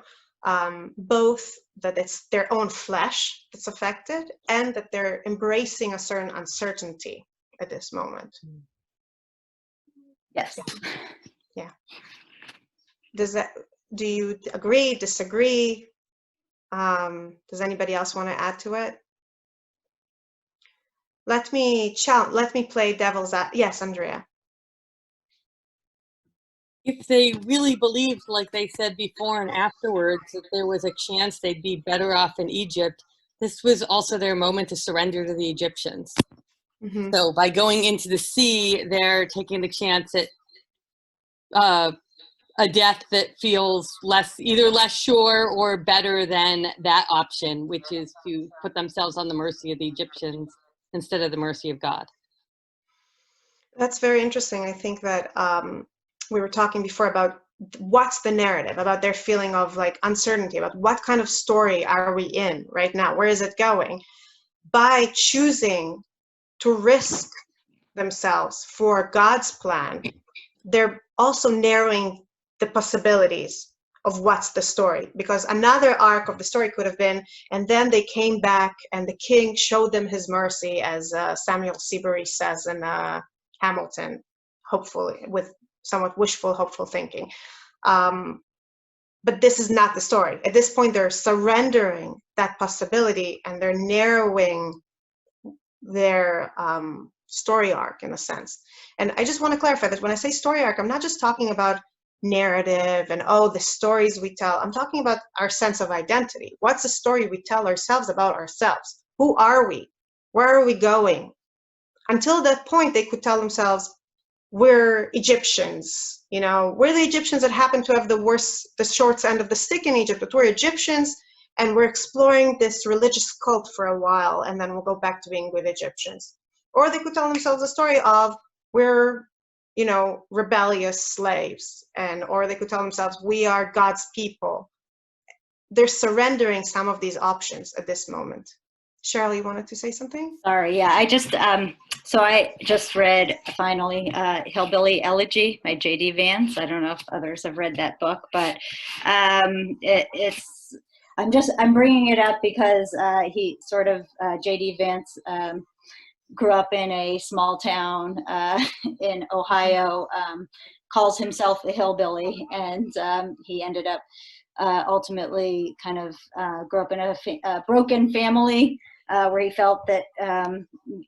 [SPEAKER 2] Both that it's their own flesh that's affected, and that they're embracing a certain uncertainty at this moment.
[SPEAKER 10] Yes.
[SPEAKER 2] Yeah. Do you agree, disagree? Does anybody else want to add to it? Let me play devil's advocate. Yes, Andrea.
[SPEAKER 4] If they really believed, like they said before and afterwards, that there was a chance they'd be better off in Egypt, this was also their moment to surrender to the Egyptians.
[SPEAKER 2] Mm-hmm.
[SPEAKER 4] So by going into the sea, they're taking the chance at a death that feels either less sure or better than that option, which is to put themselves on the mercy of the Egyptians instead of the mercy of God.
[SPEAKER 2] That's very interesting. I think that we were talking before about what's the narrative, about their feeling of like uncertainty, about what kind of story are we in right now? Where is it going? By choosing to risk themselves for God's plan, they're also narrowing the possibilities of what's the story, because another arc of the story could have been, and then they came back and the king showed them his mercy, as Samuel Seabury says in Hamilton, hopefully with somewhat wishful, hopeful thinking. But this is not the story. At this point, they're surrendering that possibility and they're narrowing their story arc in a sense. And I just want to clarify that when I say story arc, I'm not just talking about narrative and, oh, the stories we tell. I'm talking about our sense of identity. What's the story we tell ourselves about ourselves? Who are we? Where are we going? Until that point, they could tell themselves, we're Egyptians. You know, we're the Egyptians that happen to have the short end of the stick in Egypt, but we're Egyptians and we're exploring this religious cult for a while, and then we'll go back to being with Egyptians. Or they could tell themselves a story of, we're, you know, rebellious slaves, or they could tell themselves, we are God's people. They're surrendering some of these options at this moment. Cheryl, you wanted to say something?
[SPEAKER 10] Sorry, yeah, I just read finally Hillbilly Elegy by J.D. Vance. I don't know if others have read that book, but I'm bringing it up because he sort of, J.D. Vance grew up in a small town in Ohio, calls himself a hillbilly, and he ended up ultimately kind of grew up in a broken family where he felt that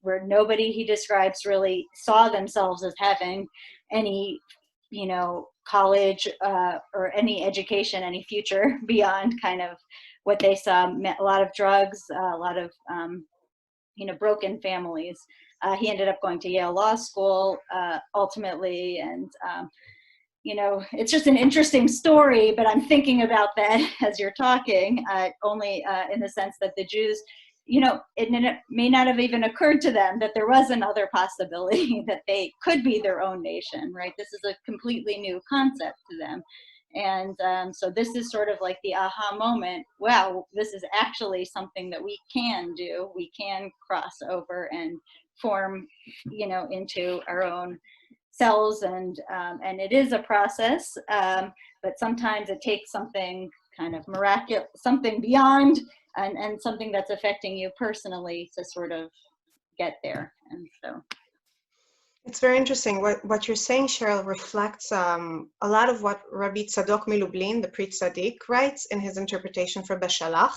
[SPEAKER 10] where nobody, he describes, really saw themselves as having any college or any education, any future beyond kind of what they saw. A lot of drugs, a lot of broken families. He ended up going to Yale Law School ultimately, and it's just an interesting story, but I'm thinking about that as you're talking, only in the sense that the Jews, it may not have even occurred to them that there was another possibility that they could be their own nation, right? This is a completely new concept to them. And so this is sort of like the aha moment. Wow, this is actually something that we can do. We can cross over and form, into our own cells, and it is a process, but sometimes it takes something kind of miraculous, something beyond, and something that's affecting you personally to sort of get there. And so
[SPEAKER 2] it's very interesting. What you're saying, Cheryl, reflects a lot of what Rabbi Tzadok Milublin, the Pri Tzaddik, writes in his interpretation for Beshalach.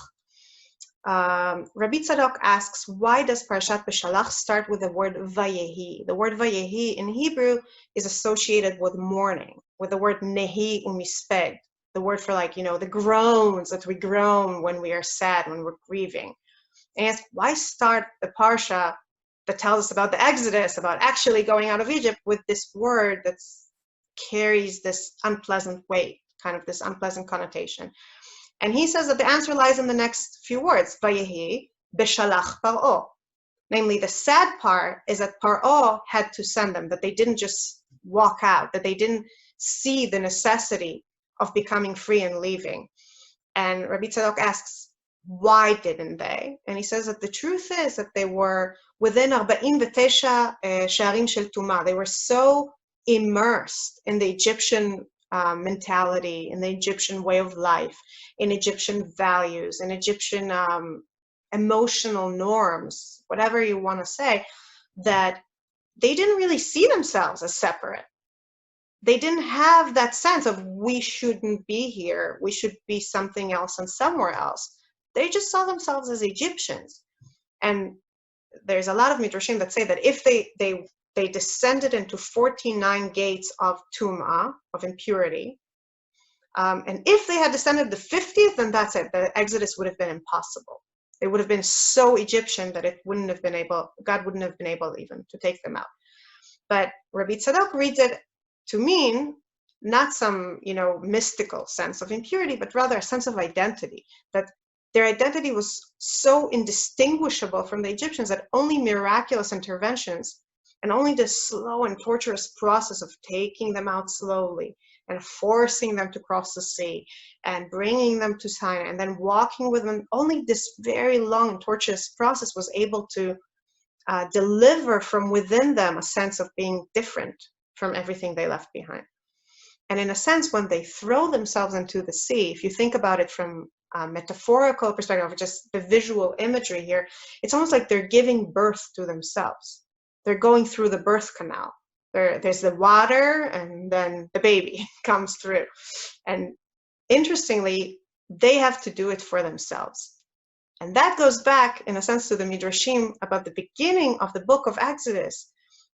[SPEAKER 2] Rabbi Tzadok asks, why does Parashat Beshalach start with the word Vayehi? The word Vayehi in Hebrew is associated with mourning, with the word Nehi umispeg, the word for the groans that we groan when we are sad, when we're grieving. And he asks, why start the Parsha that tells us about the Exodus, about actually going out of Egypt, with this word that carries this unpleasant weight, kind of this unpleasant connotation? And he says that the answer lies in the next few words, Vayehi beshalach Paro. Namely, the sad part is that Paro had to send them, that they didn't just walk out, that they didn't see the necessity of becoming free and leaving. And Rabbi Tzadok asks, why didn't they? And he says that the truth is that they were within 49 Sharim Shel Tumah. They were so immersed in the Egyptian mentality, in the Egyptian way of life, in Egyptian values, in Egyptian emotional norms, whatever you want to say, that they didn't really see themselves as separate. They didn't have that sense of, we shouldn't be here, we should be something else and somewhere else. They just saw themselves as Egyptians. And there's a lot of midrashim that say that if they descended into 49 gates of tum'ah, of impurity, and if they had descended the 50th, then that's it. The Exodus would have been impossible. They would have been so Egyptian that God wouldn't have been able even to take them out. But Rabbi Tzadok reads it to mean not some, mystical sense of impurity, but rather a sense of identity, that their identity was so indistinguishable from the Egyptians that only miraculous interventions and only this slow and torturous process of taking them out slowly and forcing them to cross the sea and bringing them to Sinai and then walking with them, only this very long and torturous process was able to deliver from within them a sense of being different from everything they left behind. And in a sense, when they throw themselves into the sea, if you think about it from a metaphorical perspective, or just the visual imagery here, it's almost like they're giving birth to themselves. They're going through the birth canal. There's the water, and then the baby comes through. And interestingly, they have to do it for themselves. And that goes back, in a sense, to the Midrashim about the beginning of the book of Exodus,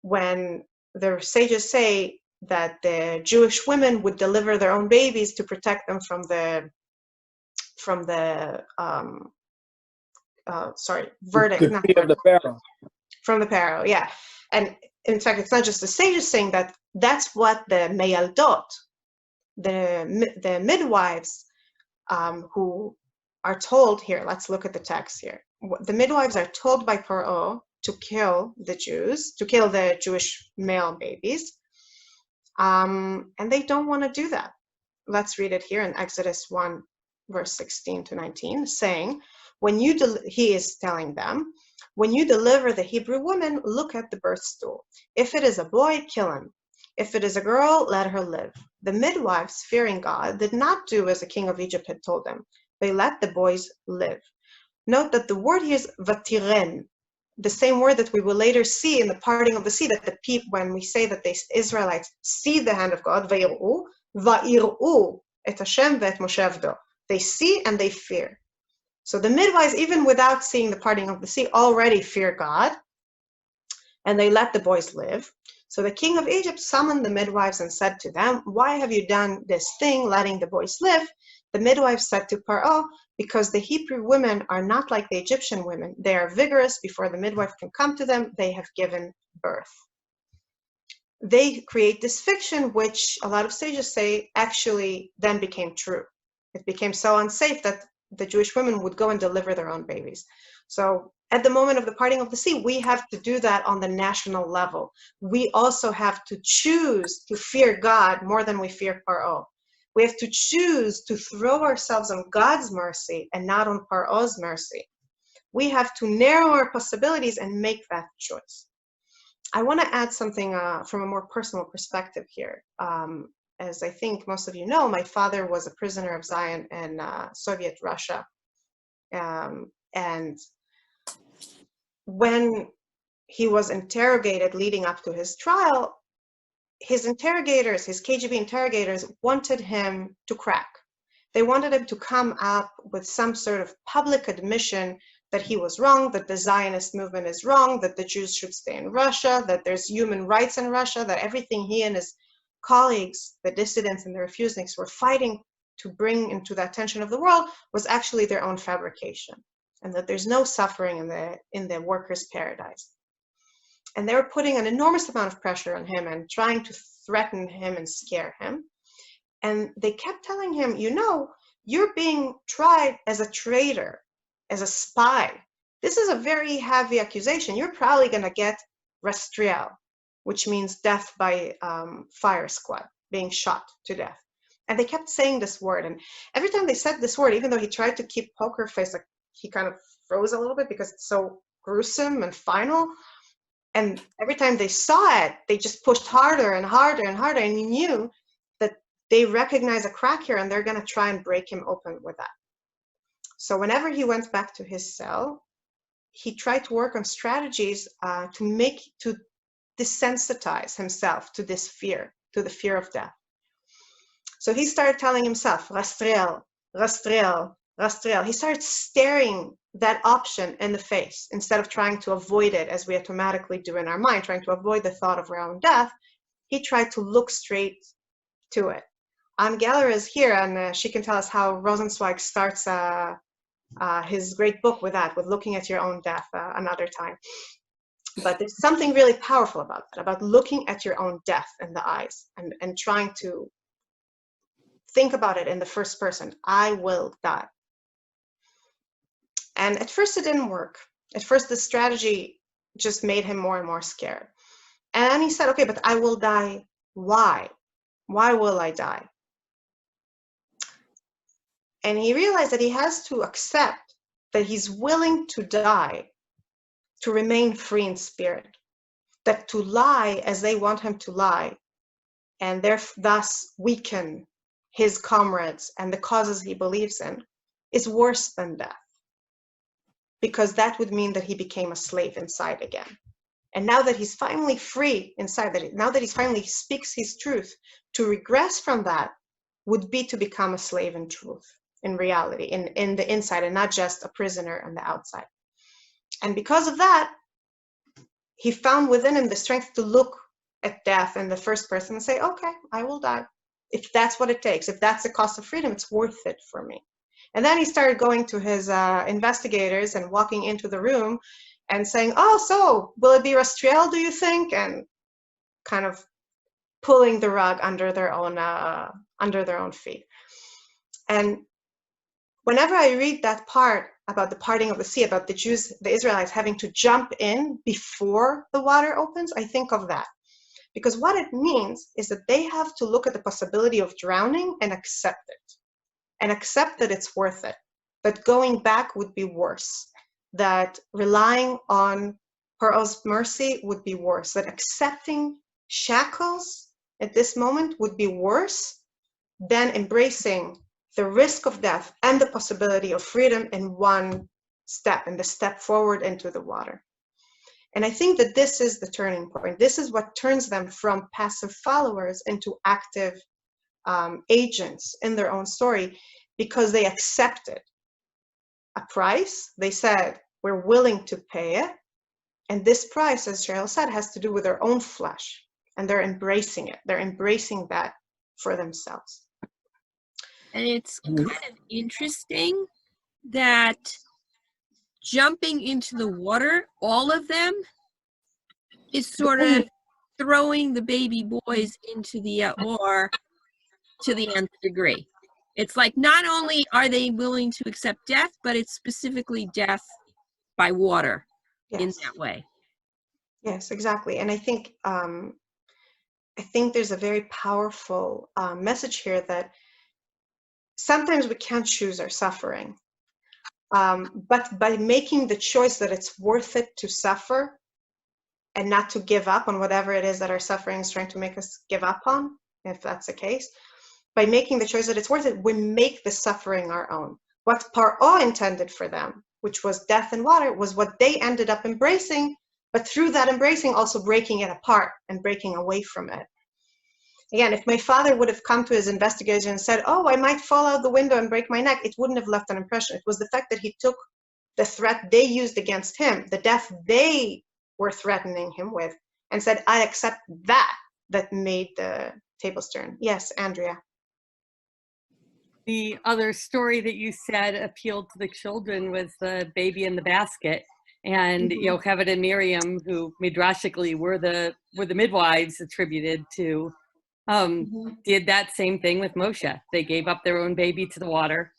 [SPEAKER 2] when the sages say that the Jewish women would deliver their own babies to protect them from the verdict.
[SPEAKER 8] Of the Pharaoh.
[SPEAKER 2] From the Pharaoh, yeah. And in fact, it's not just the sages saying that, that's what the Meyaldot, the midwives who are told here, let's look at the text here. The midwives are told by Paro to kill the Jews, to kill the Jewish male babies, and they don't want to do that. Let's read it here in Exodus 1, verse 16 to 19, saying, he is telling them, when you deliver the Hebrew woman, look at the birth stool. If it is a boy, kill him. If it is a girl, let her live. The midwives, fearing God, did not do as the king of Egypt had told them. They let the boys live. Note that the word here is vatiren, the same word that we will later see in the parting of the sea, that the people, when we say that the Israelites see the hand of God, va'ir'u, va'ir'u et Hashem ve'et Moshe avdo. They see and they fear. So the midwives, even without seeing the parting of the sea, already fear God, and they let the boys live. So the king of Egypt summoned the midwives and said to them, "Why have you done this thing, letting the boys live?" The midwives said to Paro, "Because the Hebrew women are not like the Egyptian women. They are vigorous. Before the midwife can come to them, they have given birth." They create this fiction, which a lot of sages say actually then became true. It became so unsafe that the Jewish women would go and deliver their own babies. So at the moment of the parting of the sea, we have to do that on the national level. We also have to choose to fear God more than we fear Paro. We have to choose to throw ourselves on God's mercy and not on Paro's mercy. We have to narrow our possibilities and make that choice. I want to add something from a more personal perspective here. As I think most of you know, my father was a prisoner of Zion in Soviet Russia. And when he was interrogated leading up to his trial, his interrogators, his KGB interrogators, wanted him to crack. They wanted him to come up with some sort of public admission that he was wrong, that the Zionist movement is wrong, that the Jews should stay in Russia, that there's human rights in Russia, that everything he and his colleagues, the dissidents and the refuseniks, were fighting to bring into the attention of the world was actually their own fabrication, and that there's no suffering in the workers' paradise. And they were putting an enormous amount of pressure on him and trying to threaten him and scare him. And they kept telling him, you know, you're being tried as a traitor, as a spy. This is a very heavy accusation. You're probably going to get rastriel, which means death by fire squad, being shot to death. And they kept saying this word. And every time they said this word, even though he tried to keep poker face, like he kind of froze a little bit because it's so gruesome and final. And every time they saw it, they just pushed harder and harder and harder. And he knew that they recognize a crack here and they're going to try and break him open with that. So whenever he went back to his cell, he tried to work on strategies to desensitize himself to this fear, to the fear of death. So he started telling himself, rastriel, rastriel, rastriel. He started staring that option in the face instead of trying to avoid it as we automatically do in our mind, trying to avoid the thought of our own death. He tried to look straight to it. Anne Geller is here, and she can tell us how Rosenzweig starts his great book with that, with looking at your own death another time. But there's something really powerful about that, about looking at your own death in the eyes and trying to think about it in the first person. I will die. And at first it didn't work. At first the strategy just made him more and more scared. And he said, okay, but I will die. Why? Why will I die? And he realized that he has to accept that he's willing to die to remain free in spirit, that to lie as they want him to lie and thus weaken his comrades and the causes he believes in is worse than death, because that would mean that he became a slave inside again. And now that he's finally free inside, now that he finally speaks his truth, to regress from that would be to become a slave in truth, in reality, in the inside, and not just a prisoner on the outside. And because of that, he found within him the strength to look at death in the first person and say, okay, I will die. If that's what it takes, if that's the cost of freedom, it's worth it for me. And then he started going to his investigators and walking into the room and saying, oh, so will it be rastriel, do you think? And kind of pulling the rug under their own feet. And whenever I read that part about the parting of the sea, about the Jews, the Israelites having to jump in before the water opens, I think of that. Because what it means is that they have to look at the possibility of drowning and accept it. And accept that it's worth it. That going back would be worse. That relying on Paro's mercy would be worse. That accepting shackles at this moment would be worse than embracing the risk of death and the possibility of freedom in one step, in the step forward into the water. And I think that this is the turning point. This is what turns them from passive followers into active agents in their own story, because they accepted a price. They said, we're willing to pay it. And this price, as Cheryl said, has to do with their own flesh. and they're embracing it. They're embracing that for themselves.
[SPEAKER 7] And it's kind of interesting that jumping into the water, all of them, is sort of throwing the baby boys into the or to the nth degree. It's like not only are they willing to accept death, but it's specifically death by water in that way.
[SPEAKER 2] Yes, exactly. And I think there's a very powerful message here that sometimes we can't choose our suffering. But by making the choice that it's worth it to suffer and not to give up on whatever it is that our suffering is trying to make us give up on, if that's the case, by making the choice that it's worth it, we make the suffering our own. What Paro intended for them, which was death and water, was what they ended up embracing, but through that embracing, also breaking it apart and breaking away from it. Again, if my father would have come to his investigation and said, oh, I might fall out the window and break my neck, it wouldn't have left an impression. It was the fact that he took the threat they used against him, the death they were threatening him with, and said, I accept that made the tables turn. Yes, Andrea.
[SPEAKER 4] The other story that you said appealed to the children was the baby in the basket. And Yocheved and Miriam, who midrashically were the midwives attributed to, did that same thing with Moshe. They gave up their own baby to the water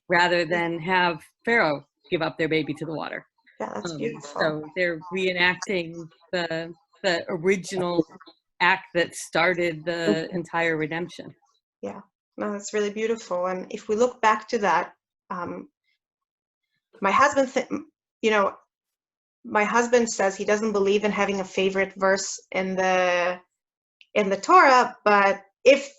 [SPEAKER 4] rather than have Pharaoh give up their baby to the water.
[SPEAKER 2] Yeah, that's beautiful.
[SPEAKER 4] So they're reenacting the original act that started the entire redemption.
[SPEAKER 2] Yeah, no, that's really beautiful. And if we look back to that, my husband, my husband says he doesn't believe in having a favorite verse in the Torah, but if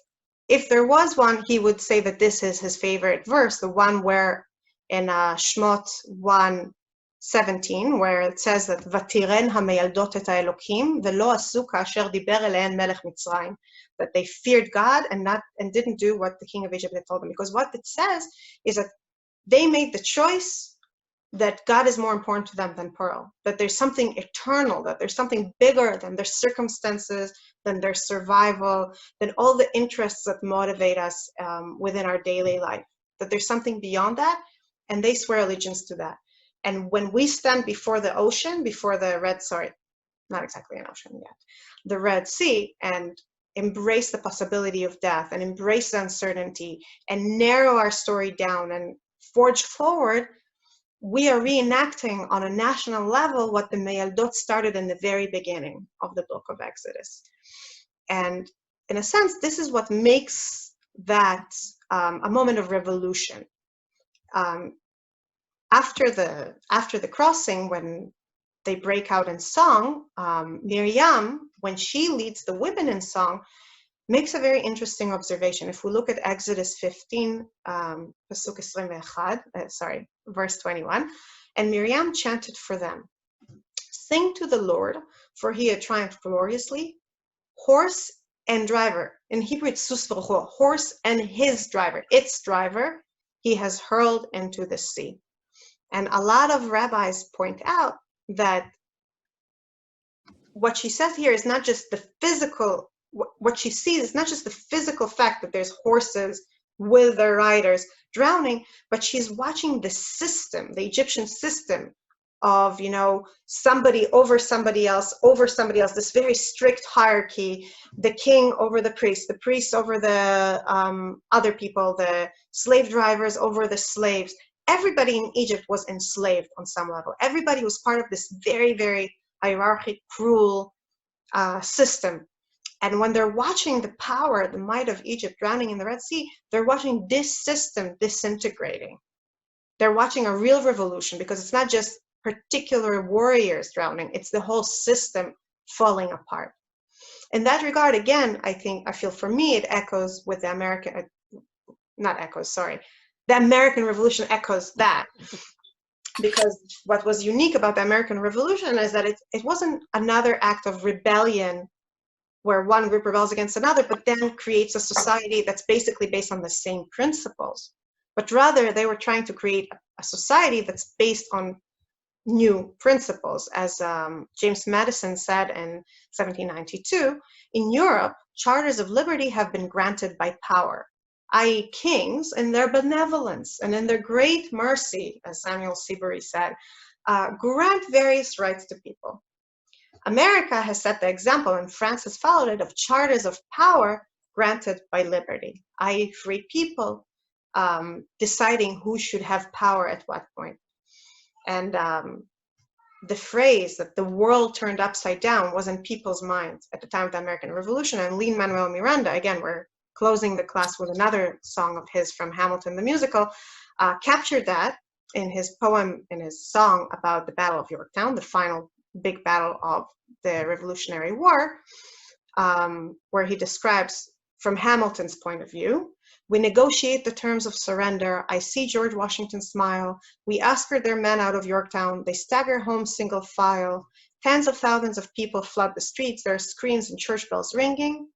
[SPEAKER 2] there was one, he would say that this is his favorite verse, the one where in Shmot 1:17, where it says that Vatiren hameyaldot et haElokim velo asu kasher diber elehen melech Mitzrayim, that they feared God and didn't do what the king of Egypt had told them. Because what it says is that they made the choice that God is more important to them than Pearl, that there's something eternal, that there's something bigger than their circumstances, than their survival, than all the interests that motivate us within our daily life, that there's something beyond that, and they swear allegiance to that. And when we stand before the ocean, before the not exactly an ocean yet, the Red Sea, and embrace the possibility of death, and embrace the uncertainty, and narrow our story down, and forge forward, we are reenacting on a national level what the Meyaldot started in the very beginning of the book of Exodus. And in a sense, this is what makes that a moment of revolution. After the crossing, when they break out in song, Miriam, when she leads the women in song, makes a very interesting observation. If we look at Exodus 15, verse 21, and Miriam chanted for them, sing to the Lord, for he had triumphed gloriously, horse and driver. In Hebrew, it's sus v'rucho, horse and his driver, its driver, he has hurled into the sea. And a lot of rabbis point out that what she says here is not just the physical, what she sees is not just the physical fact that there's horses with their riders drowning, but she's watching the system, the Egyptian system of, somebody over somebody else, this very strict hierarchy, the king over the priest over the other people, the slave drivers over the slaves. Everybody in Egypt was enslaved on some level. Everybody was part of this very, very hierarchic, cruel system. And when they're watching the power, the might of Egypt drowning in the Red Sea, they're watching this system disintegrating. They're watching a real revolution, because it's not just particular warriors drowning, it's the whole system falling apart. In that regard, again, I feel for me, it echoes with the American, the American Revolution echoes that. Because what was unique about the American Revolution is that it wasn't another act of rebellion where one group rebels against another, but then creates a society that's basically based on the same principles. But rather, they were trying to create a society that's based on new principles. As James Madison said in 1792, in Europe, charters of liberty have been granted by power, i.e. kings in their benevolence and in their great mercy, as Samuel Seabury said, grant various rights to people. America has set the example, and France has followed it, of charters of power granted by liberty, i.e. free people deciding who should have power at what point. And the phrase that the world turned upside down was in people's minds at the time of the American Revolution. And Lin-Manuel Miranda, again, we're closing the class with another song of his from Hamilton the musical, captured that in his poem, in his song about the Battle of Yorktown, the final big battle of the Revolutionary War, where he describes from Hamilton's point of view, we negotiate the terms of surrender. I see George Washington smile. We escort their men out of Yorktown. They stagger home single file. Tens of thousands of people flood the streets. There are screams and church bells ringing.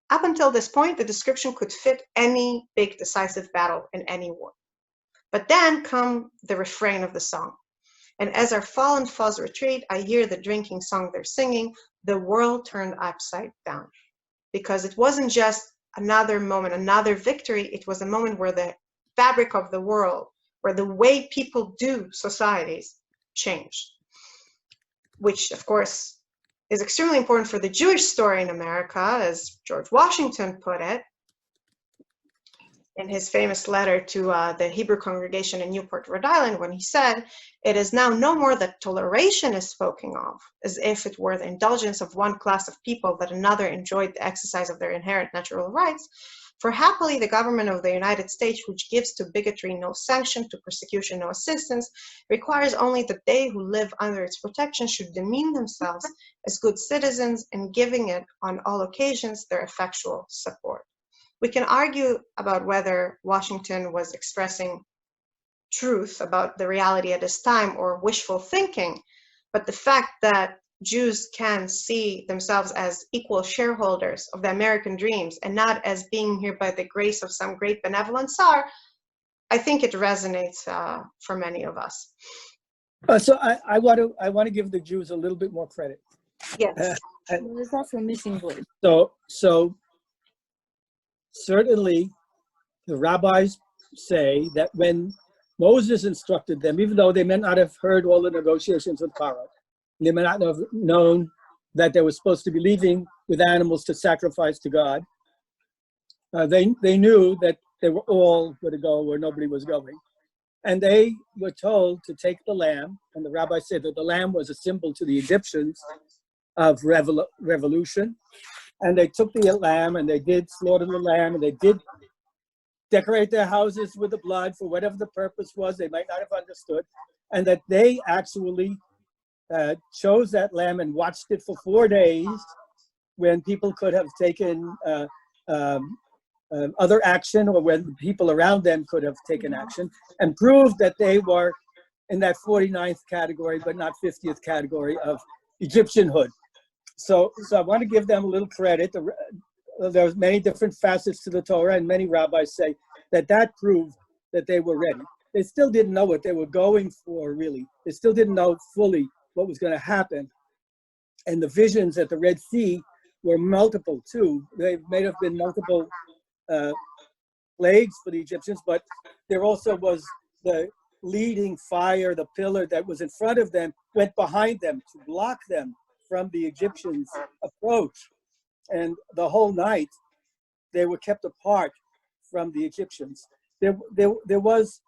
[SPEAKER 2] Up until this point, the description could fit any big decisive battle in any war. But then come the refrain of the song. And as our fallen foes retreat, I hear the drinking song they're singing. The world turned upside down. Because it wasn't just another moment, another victory. It was a moment where the fabric of the world, where the way people do societies changed, which of course is extremely important for the Jewish story in America, as George Washington put it in his famous letter to the Hebrew congregation in Newport, Rhode Island, when he said, "It is now no more that toleration is spoken of, as if it were the indulgence of one class of people that another enjoyed the exercise of their inherent natural rights. For happily the government of the United States, which gives to bigotry no sanction, to persecution no assistance, requires only that they who live under its protection should demean themselves as good citizens in giving it on all occasions their effectual support." We can argue about whether Washington was expressing truth about the reality at this time or wishful thinking, but the fact that Jews can see themselves as equal shareholders of the American dreams and not as being here by the grace of some great benevolent czar, I think it resonates for many of us.
[SPEAKER 8] So I want to give the Jews a little bit more credit.
[SPEAKER 2] Yes.
[SPEAKER 6] There's also a missing word.
[SPEAKER 8] So certainly the rabbis say that when Moses instructed them, even though they may not have heard all the negotiations with Pharaoh, they may not have known that they were supposed to be leaving with animals to sacrifice to God, they knew that they were all going to go where nobody was going. And they were told to take the lamb, and the rabbi said that the lamb was a symbol to the Egyptians of revolution. And they took the lamb and they did slaughter the lamb, and they did decorate their houses with the blood for whatever the purpose was. They might not have understood. And that they actually chose that lamb and watched it for 4 days when people could have taken other action, or when the people around them could have taken action, and proved that they were in that 49th category, but not 50th category of Egyptianhood. So I want to give them a little credit. There's many different facets to the Torah, and many rabbis say that proved that they were ready. They still didn't know what they were going for, really. They still didn't know fully what was going to happen. And the visions at the Red Sea were multiple, too. They may have been multiple plagues for the Egyptians, but there also was the leading fire, the pillar that was in front of them, went behind them to block them from the Egyptians' approach. And the whole night, they were kept apart from the Egyptians. There was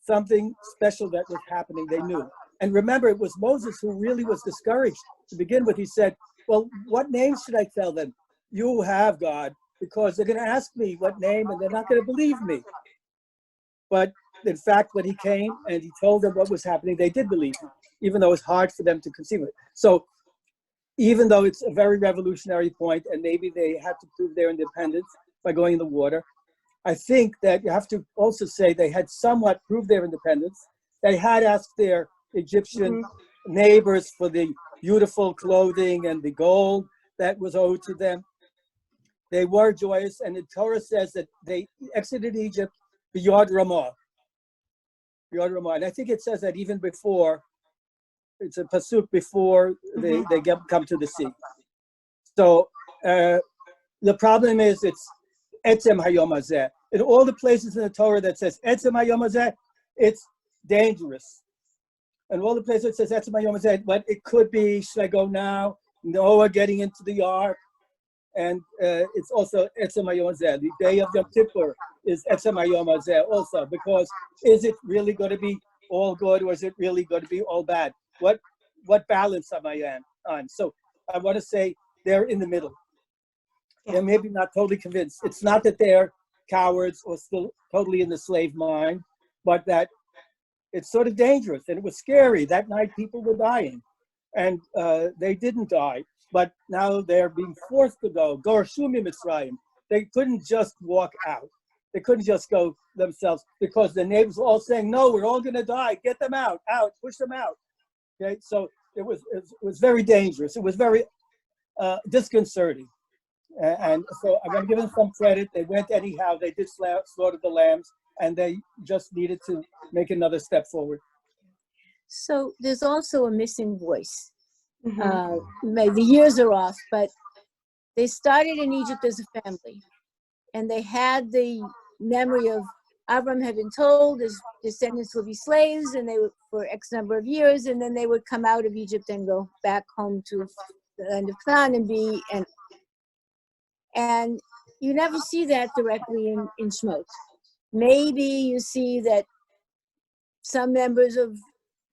[SPEAKER 8] something special that was happening, they knew. And remember, it was Moses who really was discouraged. To begin with, he said, well, what name should I tell them? You have God, because they're going to ask me what name, and they're not going to believe me. But in fact, when he came and he told them what was happening, they did believe him, even though it was hard for them to conceive it. So even though it's a very revolutionary point, and maybe they had to prove their independence by going in the water, I think that you have to also say they had somewhat proved their independence. They had asked their Egyptian neighbors for the beautiful clothing and the gold that was owed to them. They were joyous, and the Torah says that they exited Egypt beyond Ramah. And I think it says that even before It's a pasuk before they come to the sea. So the problem is it's etzem hayom hazeh. In all the places in the Torah that says etzem hayom hazeh, it's dangerous. And all the places that says etzem hayom hazeh, but it could be, should I go now? Noah getting into the ark. And it's also etzem hayom hazeh. The day of Yom Kippur is etzem hayom hazeh also, because is it really going to be all good, or is it really going to be all bad? What balance am I on? So I want to say they're in the middle. They're maybe not totally convinced. It's not that they're cowards or still totally in the slave mind, but that it's sort of dangerous, and it was scary. That night people were dying, and they didn't die, but now they're being forced to go. Gorshu mitzrayim. They couldn't just walk out. They couldn't just go themselves, because the neighbors were all saying, no, we're all going to die. Get them out, push them out. Okay, so it was very dangerous. It was very disconcerting. And so I'm going to give them some credit. They went anyhow. They did slaughter the lambs, and they just needed to make another step forward.
[SPEAKER 6] So there's also a missing voice. The years are off, but they started in Egypt as a family, and they had the memory of Abram had been told his descendants would be slaves, and they would for X number of years, and then they would come out of Egypt and go back home to the land of Canaan and you never see that directly in Shemot. Maybe you see that some members of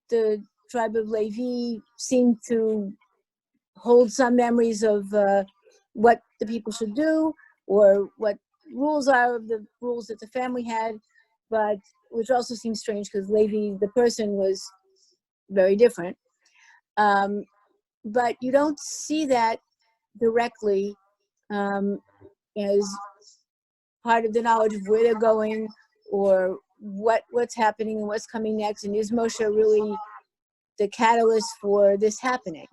[SPEAKER 6] the tribe of Levi seem to hold some memories of what the people should do, or what rules are of the rules that the family had, but which also seems strange because Levi, the person, was very different. But you don't see that directly as part of the knowledge of where they're going, or what's happening and what's coming next. And is Moshe really the catalyst for this happening?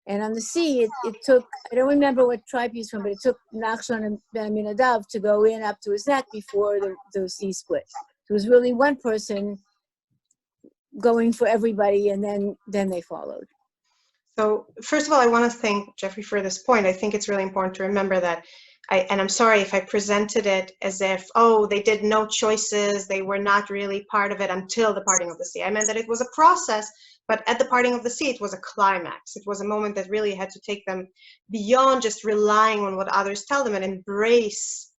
[SPEAKER 6] And on the sea, it took, I don't remember what tribe he's from, but it took Nachshon and Ben Aminadav to go in up to his neck before the sea split. It was really one person going for everybody, and then they followed.
[SPEAKER 2] So first of all, I want to thank Jeffrey for this point. I think it's really important to remember that, and I'm sorry if I presented it as if, oh, they did no choices, they were not really part of it until the parting of the sea. I meant that it was a process, but at the parting of the sea, it was a climax. It was a moment that really had to take them beyond just relying on what others tell them and embrace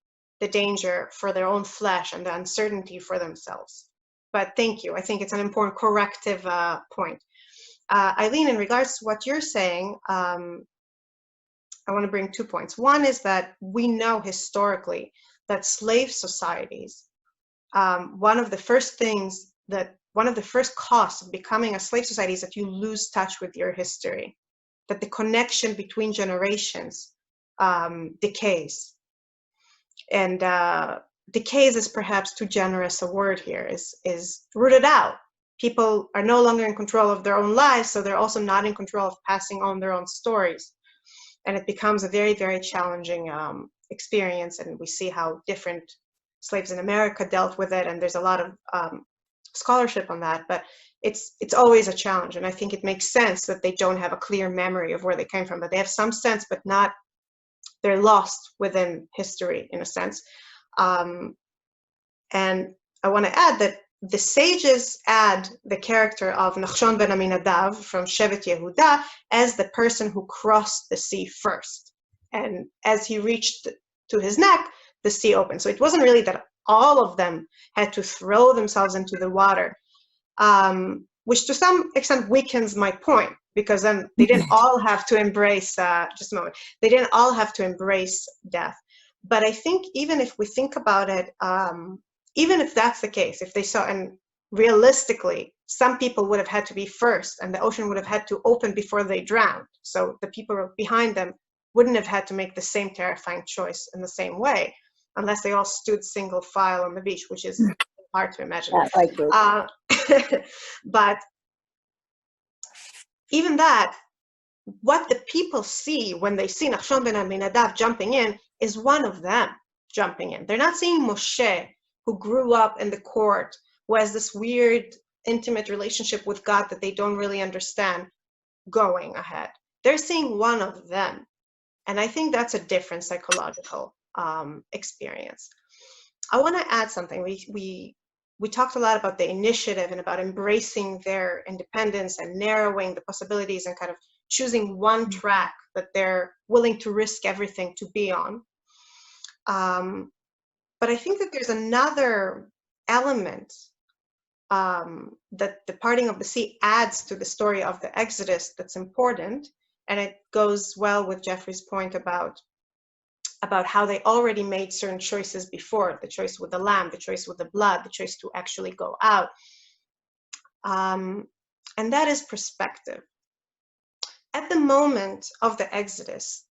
[SPEAKER 2] the danger for their own flesh and the uncertainty for themselves. But thank you. I think it's an important corrective point. Eileen, in regards to what you're saying, I want to bring 2 points. One is that we know historically that slave societies, one of the first costs of becoming a slave society is that you lose touch with your history, that the connection between generations decays. And decays is perhaps too generous a word here, is rooted out. People are no longer in control of their own lives, so they're also not in control of passing on their own stories. And it becomes a very, very challenging experience, and we see how different slaves in America dealt with it, and there's a lot of scholarship on that, but it's always a challenge, and I think it makes sense that they don't have a clear memory of where they came from, but they have some sense, but not, they're lost within history in a sense. And I want to add that the sages add the character of Nachshon ben Aminadav from Shevet Yehuda as the person who crossed the sea first. And as he reached to his neck, the sea opened. So it wasn't really that all of them had to throw themselves into the water, which to some extent weakens my point, because then they didn't all have to embrace, just a moment, they didn't all have to embrace death. But I think even if we think about it, even if that's the case, if they saw, and realistically, some people would have had to be first, and the ocean would have had to open before they drowned. So the people behind them wouldn't have had to make the same terrifying choice in the same way, unless they all stood single file on the beach, which is hard to imagine. But even that, what the people see when they see Nachshon ben Aminadav jumping in is one of them jumping in. They're not seeing Moshe, who grew up in the court, who has this weird intimate relationship with God that they don't really understand going ahead. They're seeing one of them. And I think that's a different psychological experience. I want to add something. We talked a lot about the initiative and about embracing their independence and narrowing the possibilities and kind of choosing one track that they're willing to risk everything to be on. But I think that there's another element that the parting of the sea adds to the story of the Exodus that's important, and it goes well with Jeffrey's point about how they already made certain choices before, the choice with the lamb, the choice with the blood, the choice to actually go out. And that is perspective. At the moment of the Exodus,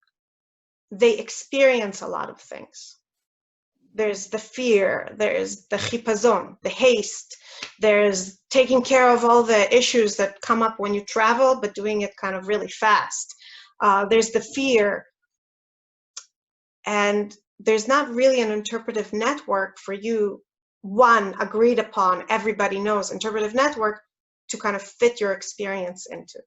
[SPEAKER 2] they experience a lot of things. There's the fear, there's the chipazon, the haste, there's taking care of all the issues that come up when you travel, but doing it kind of really fast. There's the fear, and there's not really an interpretive network for you, one agreed upon, everybody knows, interpretive network to kind of fit your experience into.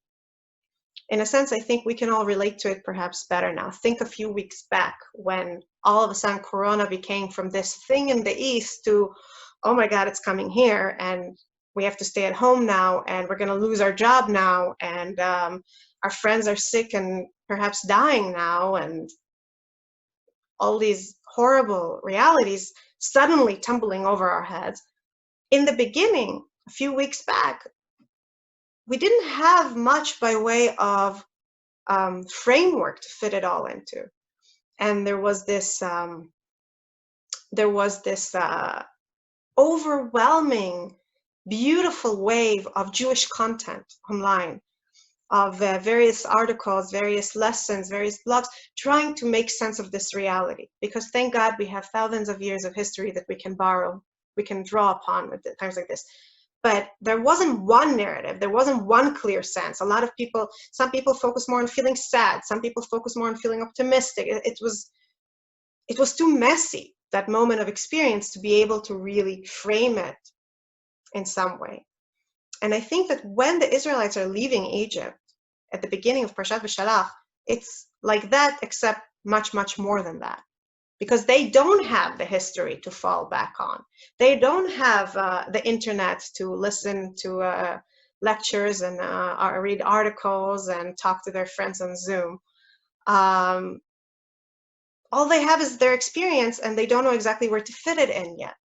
[SPEAKER 2] In a sense, I think we can all relate to it perhaps better now. Think a few weeks back when all of a sudden Corona became from this thing in the East to, oh my God, it's coming here and we have to stay at home now and we're going to lose our job now and our friends are sick and perhaps dying now, and all these horrible realities suddenly tumbling over our heads. In the beginning, a few weeks back, we didn't have much by way of framework to fit it all into. And there was this overwhelming, beautiful wave of Jewish content online, of various articles, various lessons, various blogs, trying to make sense of this reality. Because thank God we have thousands of years of history that we can borrow, we can draw upon at times like this. But there wasn't one narrative, there wasn't one clear sense. A lot of people, some people focus more on feeling sad, some people focus more on feeling optimistic. It was too messy, that moment of experience, to be able to really frame it in some way. And I think that when the Israelites are leaving Egypt at the beginning of Parshat V'Shalach, it's like that, except much, much more than that. Because they don't have the history to fall back on. They don't have the internet to listen to lectures and read articles and talk to their friends on Zoom. All they have is their experience, and they don't know exactly where to fit it in yet.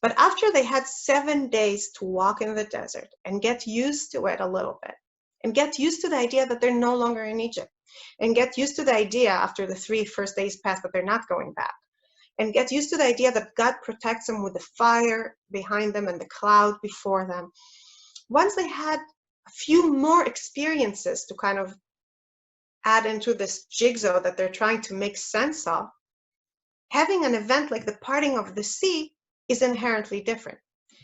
[SPEAKER 2] But after they had 7 days to walk in the desert and get used to it a little bit, and get used to the idea that they're no longer in Egypt, and get used to the idea after the 3 first days pass that they're not going back, and get used to the idea that God protects them with the fire behind them and the cloud before them. Once they had a few more experiences to kind of add into this jigsaw that they're trying to make sense of, having an event like the parting of the sea is inherently different,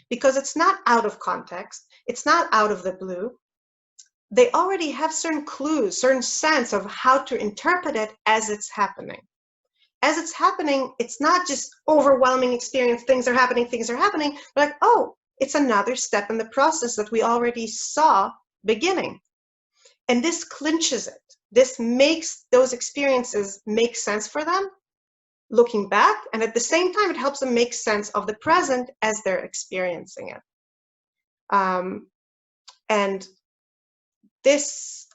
[SPEAKER 2] because it's not out of context, it's not out of the blue. They already have certain clues, certain sense of how to interpret it as it's happening. As it's happening, it's not just overwhelming experience, things are happening, but like, oh, it's another step in the process that we already saw beginning. And this clinches it. This makes those experiences make sense for them, looking back, and at the same time, it helps them make sense of the present as they're experiencing it. And this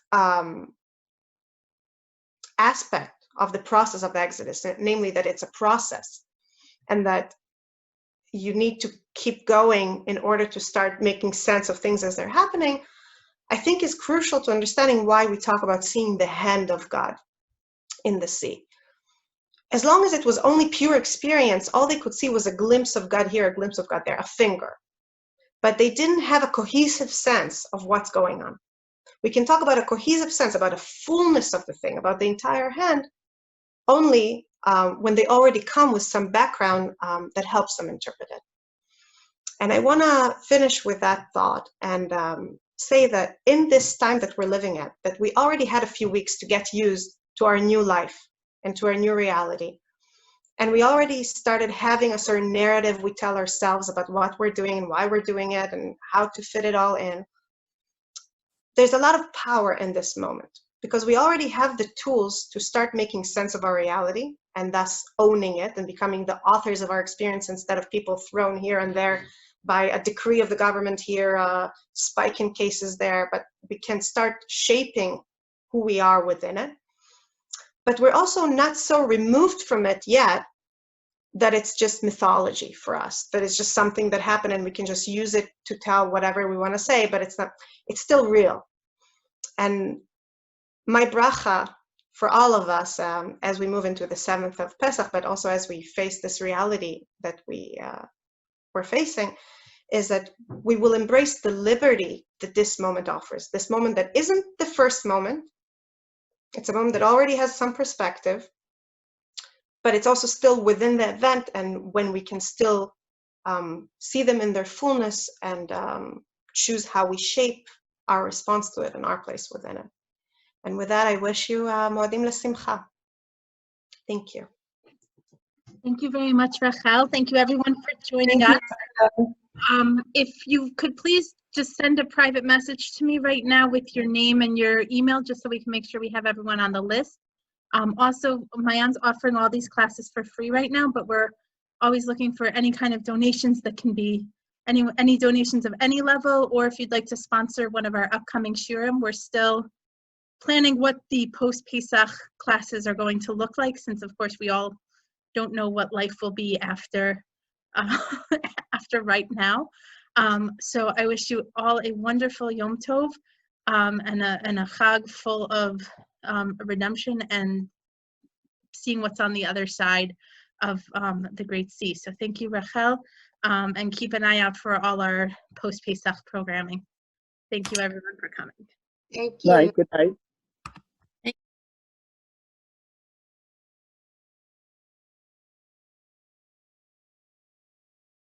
[SPEAKER 2] aspect of the process of the Exodus, namely that it's a process and that you need to keep going in order to start making sense of things as they're happening, I think is crucial to understanding why we talk about seeing the hand of God in the sea. As long as it was only pure experience, all they could see was a glimpse of God here, a glimpse of God there, a finger. But they didn't have a cohesive sense of what's going on. We can talk about a cohesive sense, about a fullness of the thing, about the entire hand, only when they already come with some background that helps them interpret it. And I want to finish with that thought and say that in this time that we're living at, that we already had a few weeks to get used to our new life and to our new reality. And we already started having a certain narrative we tell ourselves about what we're doing and why we're doing it and how to fit it all in. There's a lot of power in this moment because we already have the tools to start making sense of our reality and thus owning it and becoming the authors of our experience instead of people thrown here and there by a decree of the government here, a spike in cases there, but we can start shaping who we are within it. But we're also not so removed from it yet that it's just mythology for us, that it's just something that happened and we can just use it to tell whatever we want to say, but it's not, it's still real. And my bracha for all of us as we move into the 7th of Pesach, but also as we face this reality that we're facing, is that we will embrace the liberty that this moment offers. This moment that isn't the first moment. It's a moment that already has some perspective, but it's also still within the event, and when we can still see them in their fullness and choose how we shape our response to it and our place within it. And with that, I wish you Moadim L'Simcha. Thank you.
[SPEAKER 1] Thank you very much, Rachel. Thank you, everyone, for joining us. If you could please just send a private message to me right now with your name and your email, just so we can make sure we have everyone on the list. Also, Mayan's offering all these classes for free right now, but we're always looking for any kind of donations that can be any donations of any level, or if you'd like to sponsor one of our upcoming shiurim. We're still planning what the post-Pesach classes are going to look like, since of course we all don't know what life will be after after right now. So I wish you all a wonderful Yom Tov and a Chag full of redemption and seeing what's on the other side of the Great Sea. So thank you, Rachel, and keep an eye out for all our post-Pesach programming. Thank you, everyone, for coming.
[SPEAKER 9] Thank you.
[SPEAKER 8] Night. Good night.